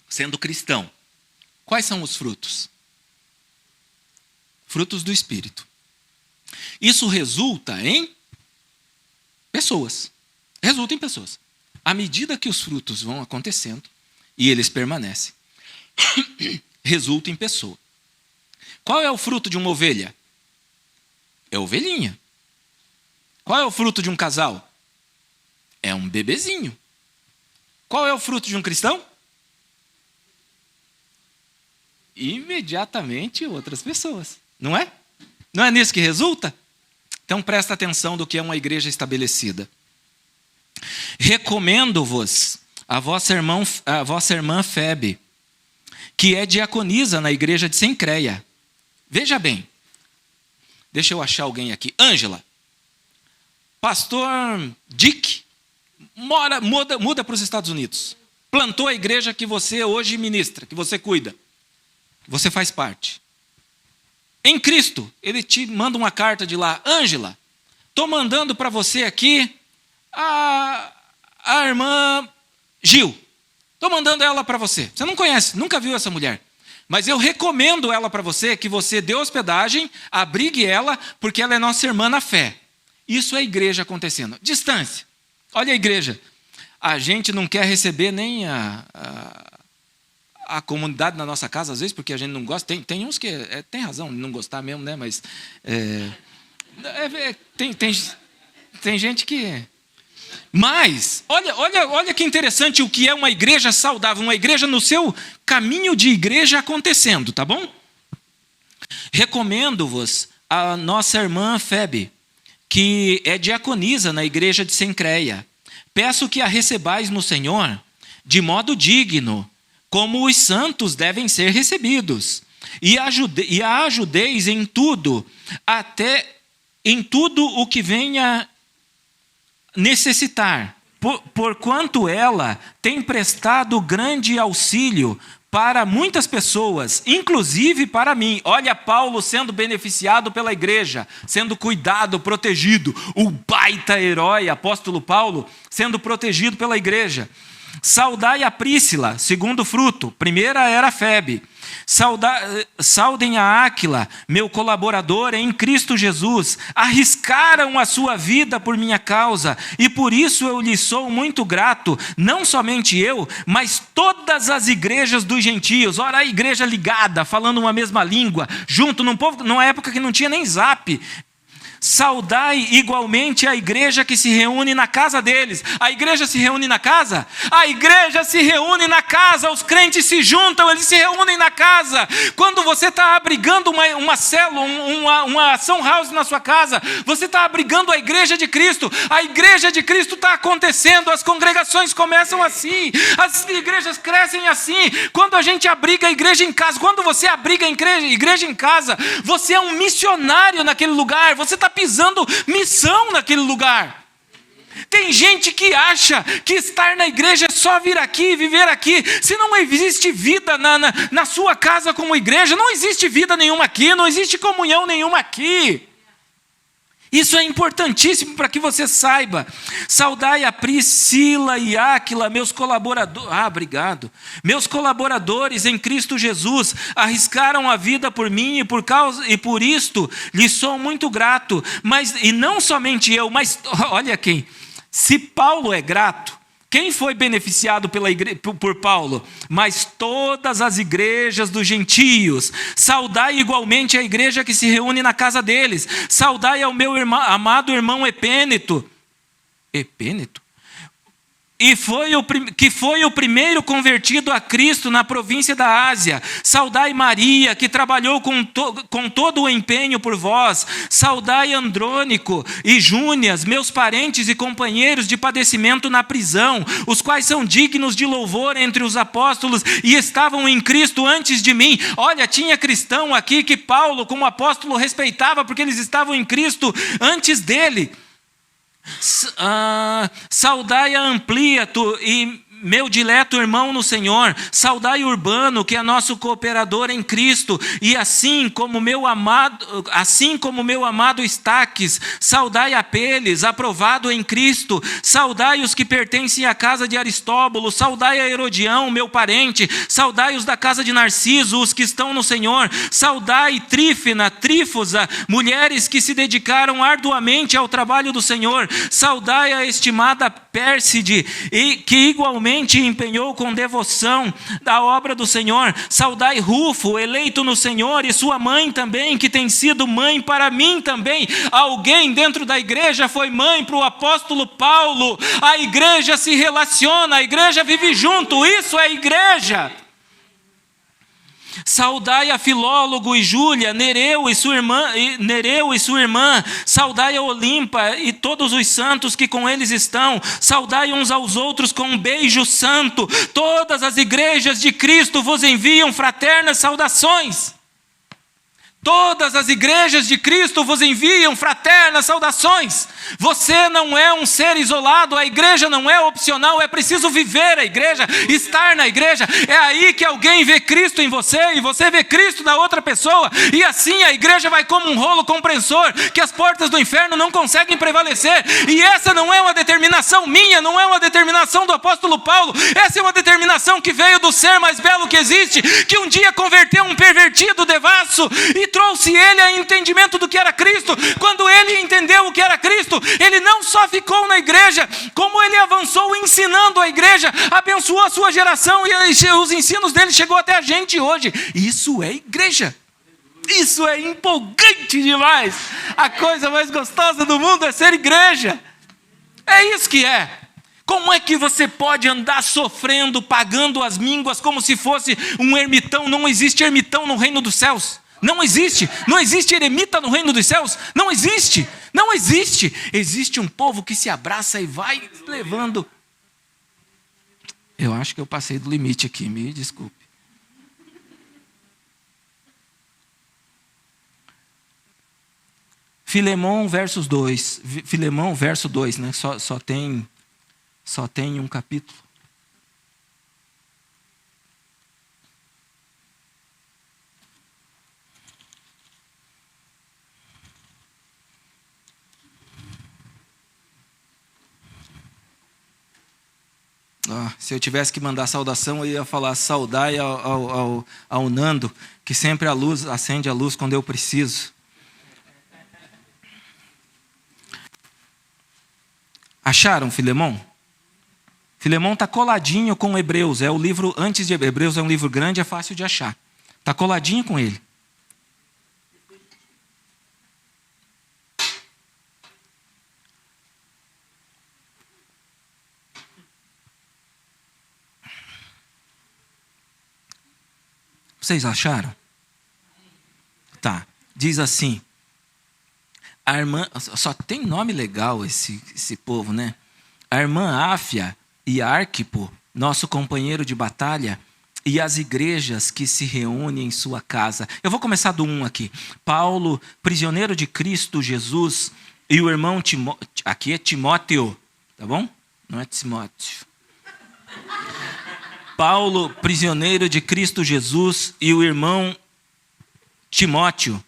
[SPEAKER 2] Sendo cristão. Quais são os frutos? Frutos do Espírito. Isso resulta em pessoas. Resulta em pessoas. À medida que os frutos vão acontecendo e eles permanecem, resulta em pessoa. Qual é o fruto de uma ovelha? É ovelhinha. Qual é o fruto de um casal? É um bebezinho. Qual é o fruto de um cristão? Imediatamente outras pessoas. Não é? Não é nisso que resulta? Então presta atenção do que é uma igreja estabelecida. Recomendo-vos a vossa irmã Febe, que é diaconisa na igreja de Cencreia. Veja bem, deixa eu achar alguém aqui. Ângela, pastor Dick, muda para os Estados Unidos. Plantou a igreja que você hoje ministra, que você cuida. Você faz parte. Em Cristo, ele te manda uma carta de lá. Ângela, estou mandando para você aqui a irmã Gil. Estou mandando ela para você. Você não conhece, nunca viu essa mulher. Mas eu recomendo ela para você, que você dê hospedagem, abrigue ela, porque ela é nossa irmã na fé. Isso é a igreja acontecendo. Distância. Olha a igreja. A gente não quer receber nem a comunidade na nossa casa, às vezes, porque a gente não gosta. Tem uns que tem razão de não gostar mesmo, né? Mas tem gente que... Mas, olha que interessante o que é uma igreja saudável, uma igreja no seu caminho de igreja acontecendo, tá bom? Recomendo-vos a nossa irmã Febe, que é diaconisa na igreja de Cencreia. Peço que a recebais no Senhor de modo digno, como os santos devem ser recebidos, e a ajudeis em tudo, até em tudo o que venha necessitar, porquanto ela tem prestado grande auxílio para muitas pessoas, inclusive para mim. Olha Paulo sendo beneficiado pela igreja, sendo cuidado, protegido. O baita herói, apóstolo Paulo, sendo protegido pela igreja. Saudai a Príscila, segundo fruto. Primeira era a Febe. Saudem a Áquila, meu colaborador em Cristo Jesus. Arriscaram a sua vida por minha causa, e por isso eu lhes sou muito grato, não somente eu, mas todas as igrejas dos gentios. Ora, a igreja ligada, falando uma mesma língua, junto num povo, numa época que não tinha nem zap. Saudai igualmente a igreja que se reúne na casa deles. A igreja se reúne na casa? A igreja se reúne na casa, os crentes se juntam, eles se reúnem na casa. Quando você está abrigando uma célula, uma ação house na sua casa, você está abrigando a igreja de Cristo. A igreja de Cristo está acontecendo, as congregações começam assim, as igrejas crescem assim. Quando a gente abriga a igreja em casa, quando você abriga a igreja em casa, você é um missionário naquele lugar, você está pisando missão naquele lugar. Tem gente que acha que estar na igreja é só vir aqui, viver aqui. Se não existe vida na sua casa como igreja, não existe vida nenhuma aqui, não existe comunhão nenhuma aqui. Isso é importantíssimo para que você saiba. Saudai a Priscila e Áquila, meus colaboradores. Obrigado. Meus colaboradores em Cristo Jesus arriscaram a vida por mim e por isto lhes sou muito grato. E não somente eu, mas olha quem. Se Paulo é grato, quem foi beneficiado por Paulo? Mas todas as igrejas dos gentios. Saudai igualmente a igreja que se reúne na casa deles. Saudai ao meu amado irmão Epêneto. Epêneto? Que foi o primeiro convertido a Cristo na província da Ásia. Saudai Maria, que trabalhou com todo o empenho por vós. Saudai Andrônico e Júnias, meus parentes e companheiros de padecimento na prisão, os quais são dignos de louvor entre os apóstolos e estavam em Cristo antes de mim. Olha, tinha cristão aqui que Paulo, como apóstolo, respeitava porque eles estavam em Cristo antes dele. Saudai a Amplíato e meu dileto irmão no Senhor. Saudai Urbano, que é nosso cooperador em Cristo, e assim como meu amado Estaques. Saudai Apeles, aprovado em Cristo. Saudai os que pertencem à casa de Aristóbulo. Saudai a Herodião, meu parente. Saudai os da casa de Narciso, os que estão no Senhor. Saudai Trífena, Trífosa, mulheres que se dedicaram arduamente ao trabalho do Senhor. Saudai a estimada Pérside, e que igualmente fielmente empenhou com devoção da obra do Senhor. Saudai Rufo, eleito no Senhor, e sua mãe também, que tem sido mãe para mim também. Alguém dentro da igreja foi mãe para o apóstolo Paulo. A igreja se relaciona, a igreja vive junto, isso é igreja. Saudai a Filólogo e Júlia, Nereu e sua irmã, saudai a Olimpa e todos os santos que com eles estão, saudai uns aos outros com um beijo santo. Todas as igrejas de Cristo vos enviam fraternas saudações. Todas as igrejas de Cristo vos enviam fraternas saudações. Você não é um ser isolado, a igreja não é opcional, é preciso viver a igreja, estar na igreja. É aí que alguém vê Cristo em você e você vê Cristo na outra pessoa. E assim a igreja vai como um rolo compressor que as portas do inferno não conseguem prevalecer. E essa não é uma determinação minha, não é uma determinação do apóstolo Paulo. Essa é uma determinação que veio do ser mais belo que existe, que um dia converteu um pervertido devasso e trouxe ele a entendimento do que era Cristo. Quando ele entendeu o que era Cristo, ele não só ficou na igreja, como ele avançou ensinando a igreja, abençoou a sua geração e os ensinos dele chegou até a gente hoje. Isso é igreja. Isso é empolgante demais. A coisa mais gostosa do mundo é ser igreja. É isso que é. Como é que você pode andar sofrendo, pagando as mínguas como se fosse um ermitão? Não existe ermitão no reino dos céus. Não existe eremita no reino dos céus, não existe. Existe um povo que se abraça e vai levando. Eu acho que eu passei do limite aqui, me desculpe. Filemão, verso 2, né? Só tem um capítulo. Se eu tivesse que mandar saudação, eu ia falar saudai ao Nando, que sempre acende a luz quando eu preciso. Acharam Filemão? Filemão está coladinho com Hebreus. É o livro antes de Hebreus, é um livro grande, é fácil de achar. Está coladinho com ele. Vocês acharam? Tá. Diz assim. A irmã, só tem nome legal esse povo, né? A irmã Áfia e Arquipo, nosso companheiro de batalha, e as igrejas que se reúnem em sua casa. Eu vou começar do 1 aqui. Paulo, prisioneiro de Cristo Jesus, e o irmão Timóteo. Aqui é Timóteo, tá bom? Não é Timóteo. Paulo, prisioneiro de Cristo Jesus, e o irmão Timóteo,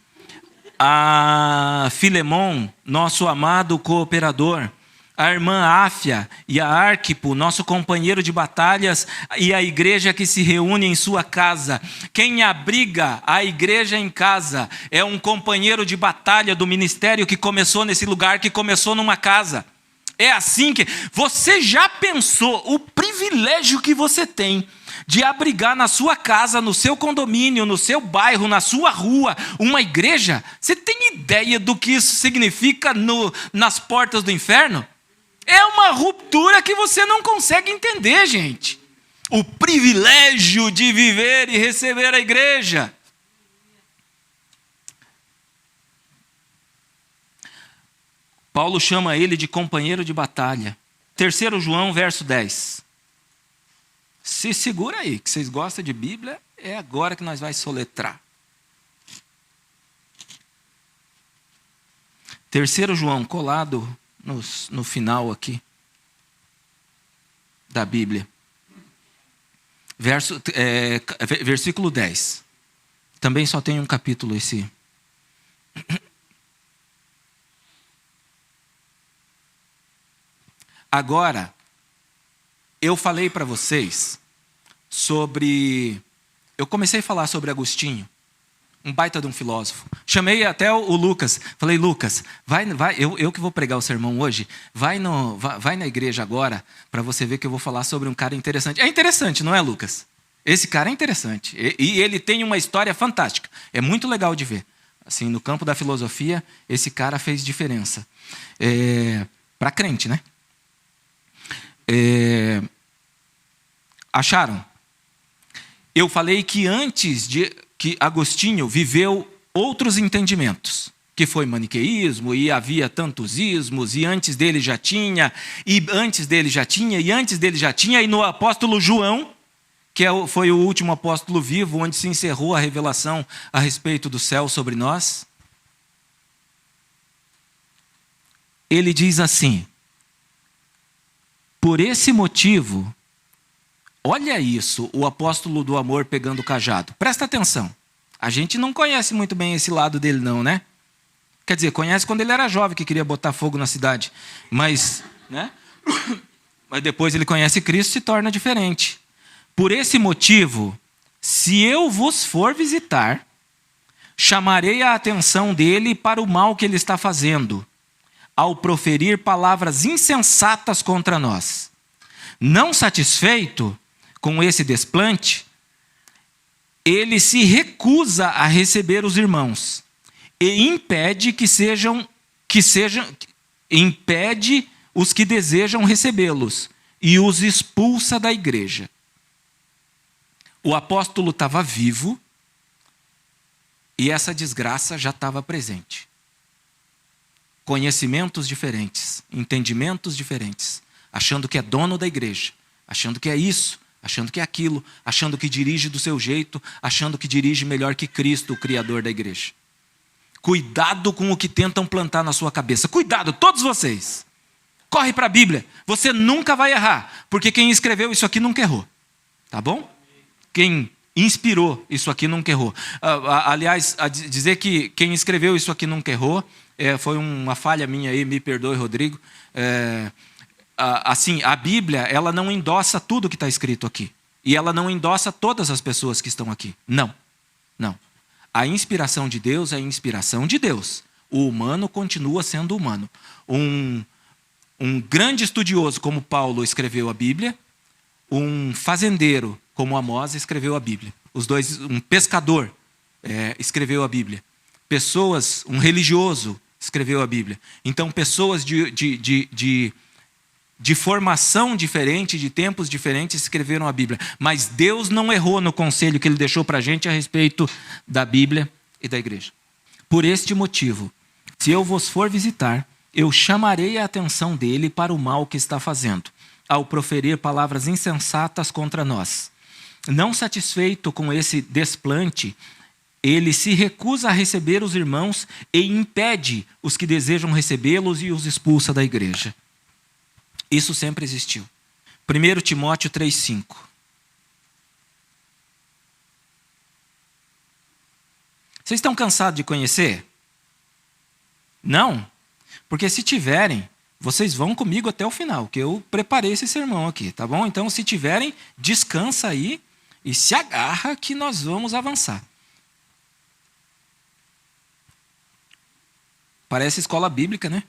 [SPEAKER 2] a Filemão, nosso amado cooperador, a irmã Áfia e a Arquipo, nosso companheiro de batalhas, e a igreja que se reúne em sua casa. Quem abriga a igreja em casa é um companheiro de batalha do ministério que começou nesse lugar, que começou numa casa. É assim que... Você já pensou o privilégio que você tem de abrigar na sua casa, no seu condomínio, no seu bairro, na sua rua, uma igreja? Você tem ideia do que isso significa nas portas do inferno? É uma ruptura que você não consegue entender, gente. O privilégio de viver e receber a igreja. Paulo chama ele de companheiro de batalha. 3 João, verso 10. Se segura aí, que vocês gostam de Bíblia, é agora que nós vamos soletrar. 3 João, colado no final aqui da Bíblia. Versículo 10. Também só tem um capítulo esse. Agora, eu falei para vocês sobre... Eu comecei a falar sobre Agostinho. Um baita de um filósofo. Chamei até o Lucas. Falei, Lucas, vai, eu que vou pregar o sermão hoje, vai na igreja agora para você ver que eu vou falar sobre um cara interessante. É interessante, não é, Lucas? Esse cara é interessante. E ele tem uma história fantástica. É muito legal de ver. Assim, no campo da filosofia, esse cara fez diferença. Para crente, né? Acharam? Eu falei que antes que Agostinho viveu outros entendimentos, que foi maniqueísmo, e havia tantos ismos, e antes dele já tinha, e antes dele já tinha, e antes dele já tinha, e no apóstolo João, que foi o último apóstolo vivo, onde se encerrou a revelação a respeito do céu sobre nós, ele diz assim: por esse motivo, olha isso, o apóstolo do amor pegando o cajado. Presta atenção. A gente não conhece muito bem esse lado dele não, né? Quer dizer, conhece quando ele era jovem, que queria botar fogo na cidade. Mas depois ele conhece Cristo e se torna diferente. Por esse motivo, se eu vos for visitar, chamarei a atenção dele para o mal que ele está fazendo, ao proferir palavras insensatas contra nós. Não satisfeito com esse desplante, ele se recusa a receber os irmãos e impede impede os que desejam recebê-los e os expulsa da igreja. O apóstolo estava vivo e essa desgraça já estava presente. Conhecimentos diferentes, entendimentos diferentes, achando que é dono da igreja, achando que é isso, achando que é aquilo, achando que dirige do seu jeito, achando que dirige melhor que Cristo, o Criador da igreja. Cuidado com o que tentam plantar na sua cabeça. Cuidado, todos vocês. Corre para a Bíblia. Você nunca vai errar, porque quem escreveu isso aqui nunca errou. Tá bom? Quem inspirou isso aqui nunca errou. Aliás, dizer que quem escreveu isso aqui nunca errou, foi uma falha minha aí, me perdoe, Rodrigo. Assim, a Bíblia, ela não endossa tudo que está escrito aqui. E ela não endossa todas as pessoas que estão aqui. Não. A inspiração de Deus é a inspiração de Deus. O humano continua sendo humano. Um grande estudioso como Paulo escreveu a Bíblia, um fazendeiro como Amós escreveu a Bíblia. Os dois, um pescador escreveu a Bíblia. Um religioso escreveu a Bíblia. Então, pessoas de formação diferente, de tempos diferentes, escreveram a Bíblia. Mas Deus não errou no conselho que Ele deixou para a gente a respeito da Bíblia e da igreja. Por este motivo, se eu vos for visitar, eu chamarei a atenção dele para o mal que está fazendo, ao proferir palavras insensatas contra nós. Não satisfeito com esse desplante, ele se recusa a receber os irmãos e impede os que desejam recebê-los e os expulsa da igreja. Isso sempre existiu. 1 Timóteo 3,5. Vocês estão cansados de conhecer? Não? Porque se tiverem, vocês vão comigo até o final, que eu preparei esse sermão aqui, tá bom? Então, se tiverem, descansa aí e se agarra que nós vamos avançar. Parece escola bíblica, né?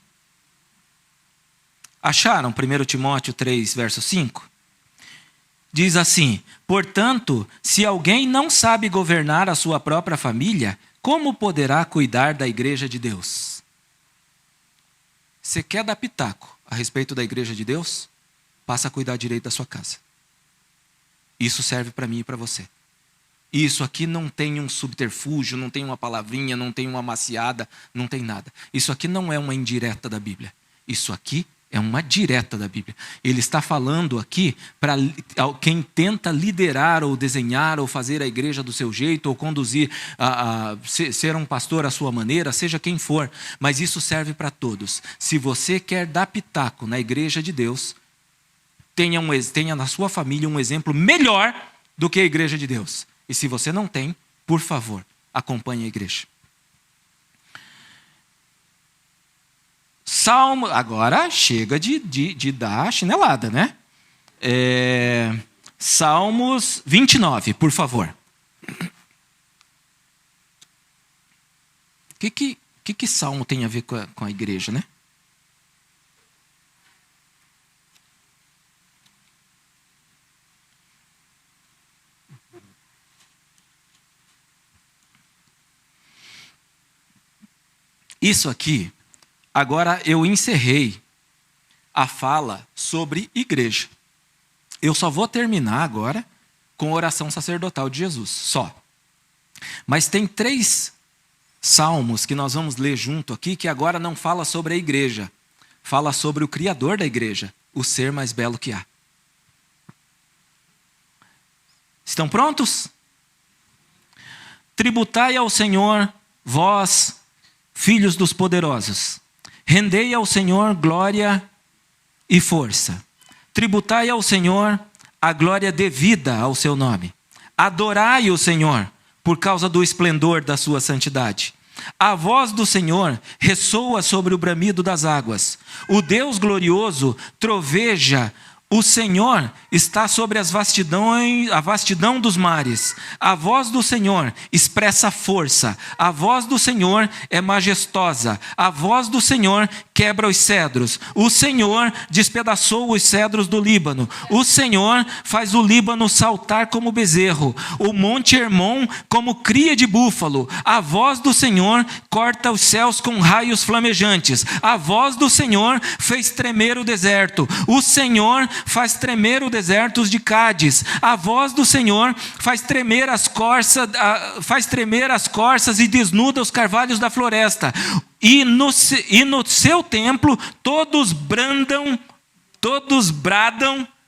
[SPEAKER 2] Acharam 1 Timóteo 3, verso 5? Diz assim: portanto, se alguém não sabe governar a sua própria família, como poderá cuidar da igreja de Deus? Você quer dar pitaco a respeito da igreja de Deus? Passa a cuidar direito da sua casa. Isso serve para mim e para você. Isso aqui não tem um subterfúgio, não tem uma palavrinha, não tem uma maciada, não tem nada. Isso aqui não é uma indireta da Bíblia. Isso aqui é uma direta da Bíblia. Ele está falando aqui para quem tenta liderar ou desenhar ou fazer a igreja do seu jeito ou conduzir, ser um pastor à sua maneira, seja quem for. Mas isso serve para todos. Se você quer dar pitaco na igreja de Deus, tenha na sua família um exemplo melhor do que a igreja de Deus. E se você não tem, por favor, acompanhe a igreja. Salmo, agora chega de dar chinelada, né? Salmos 29, por favor. Que salmo tem a ver com a igreja, né? Isso aqui, agora eu encerrei a fala sobre igreja. Eu só vou terminar agora com a oração sacerdotal de Jesus, só. Mas tem 3 salmos que nós vamos ler junto aqui, que agora não fala sobre a igreja, fala sobre o Criador da igreja, o ser mais belo que há. Estão prontos? Tributai ao Senhor, vós, filhos dos poderosos, rendei ao Senhor glória e força. Tributai ao Senhor a glória devida ao seu nome. Adorai o Senhor por causa do esplendor da sua santidade. A voz do Senhor ressoa sobre o bramido das águas. O Deus glorioso troveja. O Senhor está sobre a vastidão dos mares. A voz do Senhor expressa força. A voz do Senhor é majestosa. A voz do Senhor quebra os cedros. O Senhor despedaçou os cedros do Líbano. O Senhor faz o Líbano saltar como bezerro. O monte Hermon como cria de búfalo. A voz do Senhor corta os céus com raios flamejantes. A voz do Senhor fez tremer o deserto. O Senhor faz tremer o deserto de Cádiz. A voz do Senhor faz tremer as corças e desnuda os carvalhos da floresta. E no seu templo todos bradam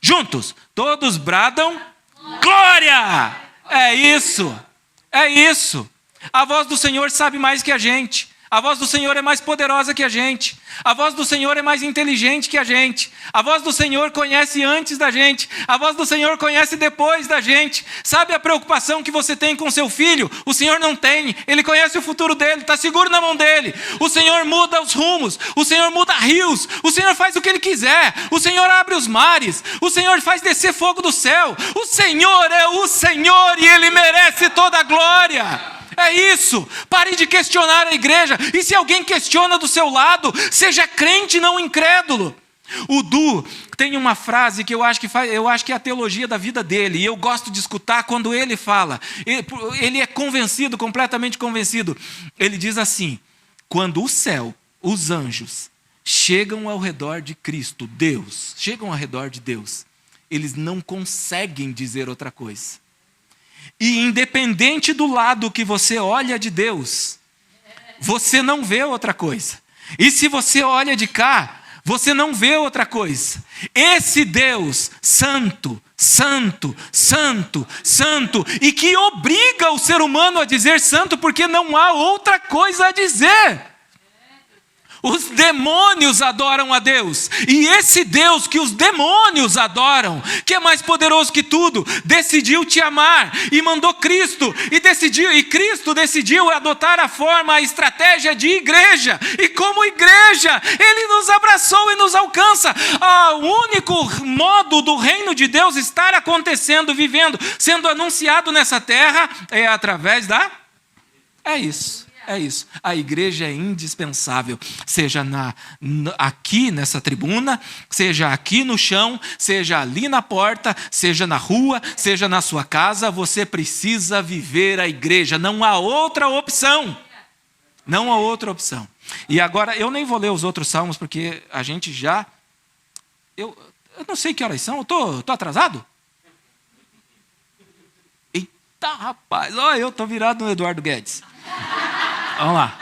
[SPEAKER 2] juntos. Todos bradam glória! É isso. A voz do Senhor sabe mais que a gente. A voz do Senhor é mais poderosa que a gente. A voz do Senhor é mais inteligente que a gente. A voz do Senhor conhece antes da gente. A voz do Senhor conhece depois da gente. Sabe a preocupação que você tem com seu filho? O Senhor não tem. Ele conhece o futuro dele, está seguro na mão dele. O Senhor muda os rumos. O Senhor muda rios. O Senhor faz o que Ele quiser. O Senhor abre os mares. O Senhor faz descer fogo do céu. O Senhor é o Senhor e Ele merece toda a glória. É isso, pare de questionar a igreja. E se alguém questiona do seu lado, seja crente, não incrédulo. O Du tem uma frase que eu acho que é a teologia da vida dele, e eu gosto de escutar quando ele fala. Ele é convencido, completamente convencido. Ele diz assim: quando o céu, os anjos, chegam ao redor de Cristo, Deus, chegam ao redor de Deus, eles não conseguem dizer outra coisa. E independente do lado que você olha de Deus, você não vê outra coisa. E se você olha de cá, você não vê outra coisa. Esse Deus santo, santo, santo, santo, e que obriga o ser humano a dizer santo, porque não há outra coisa a dizer. Os demônios adoram a Deus, e esse Deus que os demônios adoram, que é mais poderoso que tudo, decidiu te amar e mandou Cristo, e Cristo decidiu adotar a forma, a estratégia de igreja, e como igreja, Ele nos abraçou e nos alcança. O único modo do reino de Deus estar acontecendo, vivendo, sendo anunciado nessa terra, é através da... É isso. A igreja é indispensável, seja aqui nessa tribuna, seja aqui no chão, seja ali na porta, seja na rua, seja na sua casa, você precisa viver a igreja, não há outra opção. Não há outra opção. E agora, eu nem vou ler os outros salmos, porque a gente já... Eu não sei que horas são, eu tô atrasado? Eita, rapaz, eu tô virado no Eduardo Guedes. Vamos lá.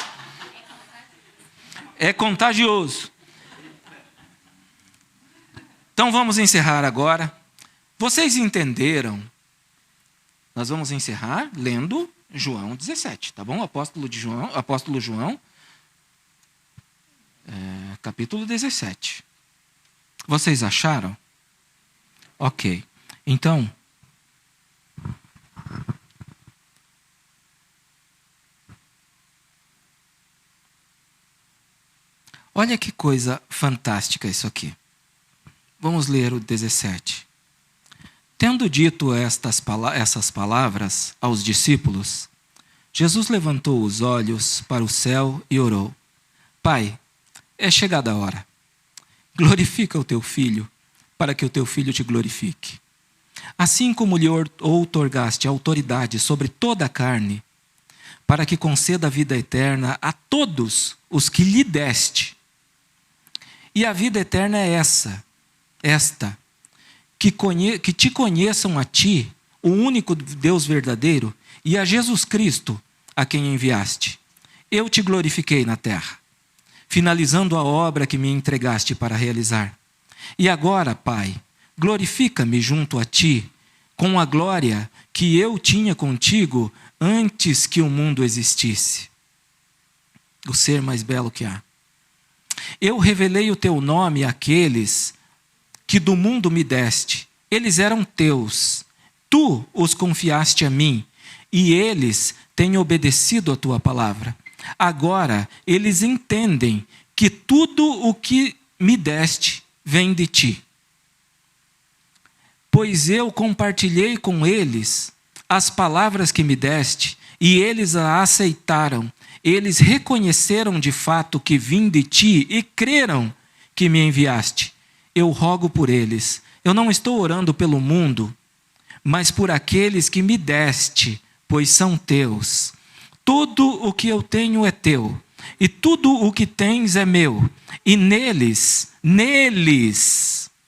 [SPEAKER 2] É contagioso. Então vamos encerrar agora. Vocês entenderam? Nós vamos encerrar lendo João 17, tá bom? Apóstolo João, capítulo 17. Vocês acharam? Ok. Então... olha que coisa fantástica isso aqui. Vamos ler o 17. Tendo dito essas palavras aos discípulos, Jesus levantou os olhos para o céu e orou: Pai, é chegada a hora. Glorifica o teu filho, para que o teu filho te glorifique. Assim como lhe outorgaste autoridade sobre toda a carne, para que conceda a vida eterna a todos os que lhe deste. E a vida eterna é esta, que te conheçam a ti, o único Deus verdadeiro, e a Jesus Cristo, a quem enviaste. Eu te glorifiquei na terra, finalizando a obra que me entregaste para realizar. E agora, Pai, glorifica-me junto a ti, com a glória que eu tinha contigo antes que o mundo existisse. O ser mais belo que há. Eu revelei o teu nome àqueles que do mundo me deste. Eles eram teus. Tu os confiaste a mim, e eles têm obedecido a tua palavra. Agora eles entendem que tudo o que me deste vem de ti. Pois eu compartilhei com eles as palavras que me deste, e eles a aceitaram. Eles reconheceram de fato que vim de ti e creram que me enviaste. Eu rogo por eles. Eu não estou orando pelo mundo, mas por aqueles que me deste, pois são teus. Tudo o que eu tenho é teu, e tudo o que tens é meu. E neles,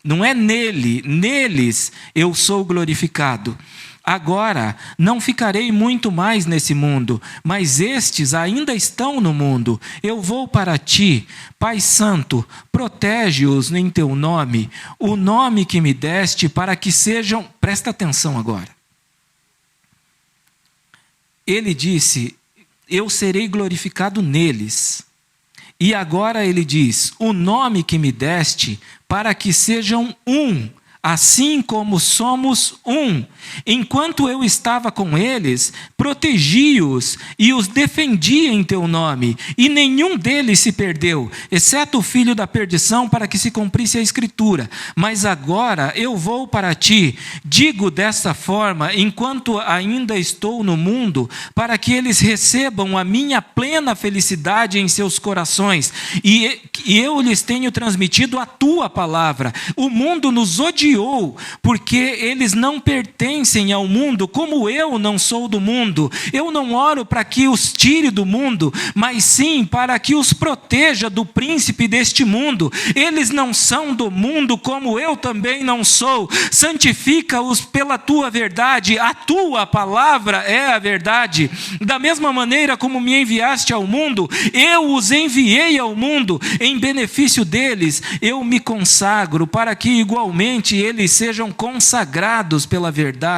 [SPEAKER 2] não é nele, neles eu sou glorificado. Agora não ficarei muito mais nesse mundo, mas estes ainda estão no mundo. Eu vou para ti, Pai Santo, protege-os em teu nome, o nome que me deste, para que sejam... Presta atenção agora. Ele disse: eu serei glorificado neles. E agora ele diz: o nome que me deste, para que sejam um, assim como somos um. Enquanto eu estava com eles, protegi-os e os defendi em teu nome, e nenhum deles se perdeu, exceto o filho da perdição, para que se cumprisse a escritura. Mas agora eu vou para ti. Digo dessa forma, enquanto ainda estou no mundo, para que eles recebam a minha plena felicidade em seus corações. E eu lhes tenho transmitido a tua palavra. O mundo nos odiou, porque eles não pertencem ao mundo, como eu não sou do mundo. Eu não oro para que os tire do mundo, mas sim para que os proteja do príncipe deste mundo. Eles não são do mundo, como eu também não sou. Santifica-os pela tua verdade. A tua palavra é a verdade. Da mesma maneira como me enviaste ao mundo, eu os enviei ao mundo. Em benefício deles, eu me consagro, para que igualmente eles sejam consagrados pela verdade.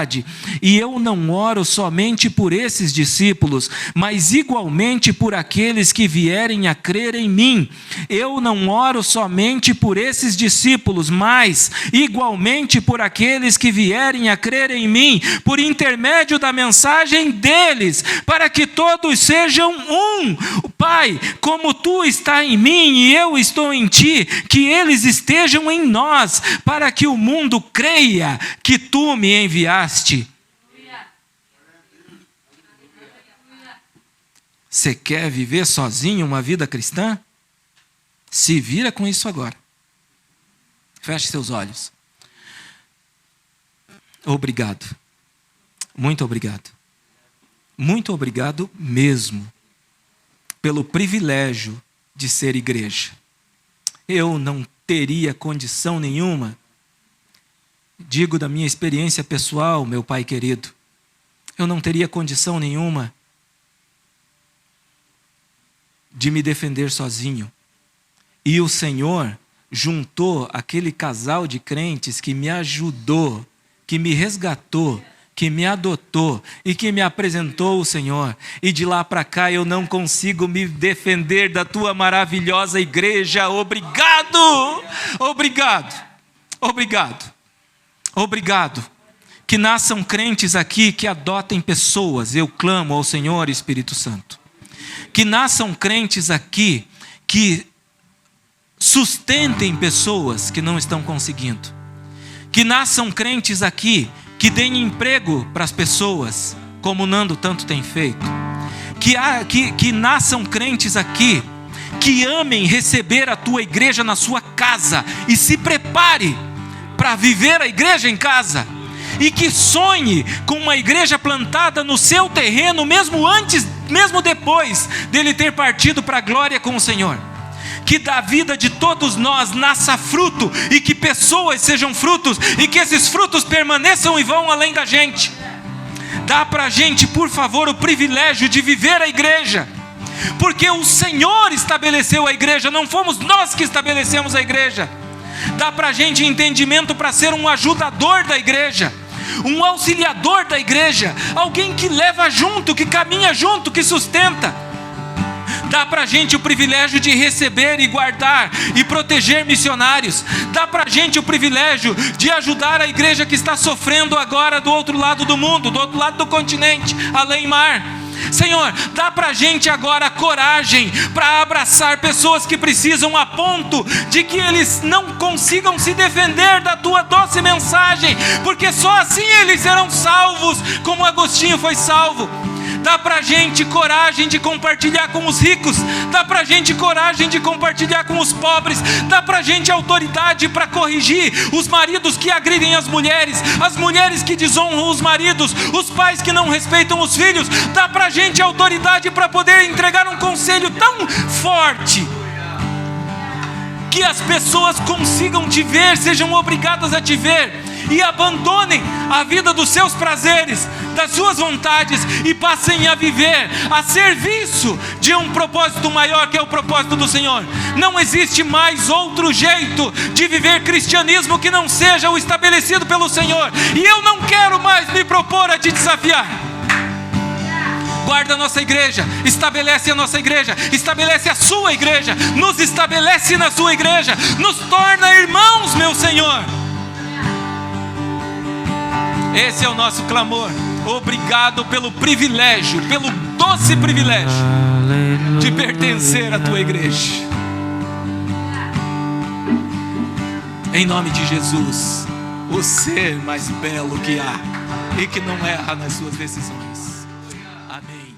[SPEAKER 2] E eu não oro somente por esses discípulos, mas igualmente por aqueles que vierem a crer em mim. Eu não oro somente por esses discípulos, mas igualmente por aqueles que vierem a crer em mim, por intermédio da mensagem deles, para que todos sejam um. Pai, como tu está em mim e eu estou em ti, que eles estejam em nós, para que o mundo creia que tu me enviaste. Você quer viver sozinho uma vida cristã? Se vira com isso agora. Feche seus olhos. Obrigado. Muito obrigado. Muito obrigado mesmo, pelo privilégio de ser igreja. Eu não teria condição nenhuma, digo da minha experiência pessoal, meu pai querido, eu não teria condição nenhuma de me defender sozinho. E o Senhor juntou aquele casal de crentes que me ajudou, que me resgatou, que me adotou e que me apresentou o Senhor. E de lá para cá eu não consigo me defender da tua maravilhosa igreja. Obrigado! Obrigado! Obrigado! Obrigado. Que nasçam crentes aqui que adotem pessoas. Eu clamo ao Senhor Espírito Santo. Que nasçam crentes aqui que sustentem pessoas que não estão conseguindo. Que nasçam crentes aqui que deem emprego para as pessoas, como o Nando tanto tem feito. que nasçam crentes aqui, que amem receber a tua igreja na sua casa e se prepare para viver a igreja em casa, e que sonhe com uma igreja plantada no seu terreno, mesmo antes, mesmo depois dele ter partido para a glória com o Senhor. Que da vida de todos nós nasça fruto, e que pessoas sejam frutos, e que esses frutos permaneçam e vão além da gente. Dá para a gente, por favor, o privilégio de viver a igreja, porque o Senhor estabeleceu a igreja, não fomos nós que estabelecemos a igreja. Dá para a gente entendimento para ser um ajudador da igreja, um auxiliador da igreja, alguém que leva junto, que caminha junto, que sustenta. Dá para a gente o privilégio de receber e guardar e proteger missionários. Dá para a gente o privilégio de ajudar a igreja que está sofrendo agora do outro lado do mundo, do outro lado do continente, além mar. Senhor, dá para a gente agora coragem para abraçar pessoas que precisam, a ponto de que eles não consigam se defender da tua doce mensagem, porque só assim eles serão salvos, como Agostinho foi salvo. Dá para a gente coragem de compartilhar com os ricos, dá para a gente coragem de compartilhar com os pobres, dá para a gente autoridade para corrigir os maridos que agridem as mulheres que desonram os maridos, os pais que não respeitam os filhos. Dá para a gente autoridade para poder entregar um conselho tão forte que as pessoas consigam te ver, sejam obrigadas a te ver, e abandonem a vida dos seus prazeres, das suas vontades, e passem a viver a serviço de um propósito maior, que é o propósito do Senhor. Não existe mais outro jeito de viver cristianismo que não seja o estabelecido pelo Senhor, e eu não quero mais me propor a te desafiar. Guarda a nossa igreja, estabelece a nossa igreja, estabelece a sua igreja, nos estabelece na sua igreja, nos torna irmãos, meu Senhor. Esse é o nosso clamor. Obrigado pelo privilégio, pelo doce privilégio de pertencer à tua igreja. Em nome de Jesus, o ser mais belo que há e que não erra nas suas decisões. Amém.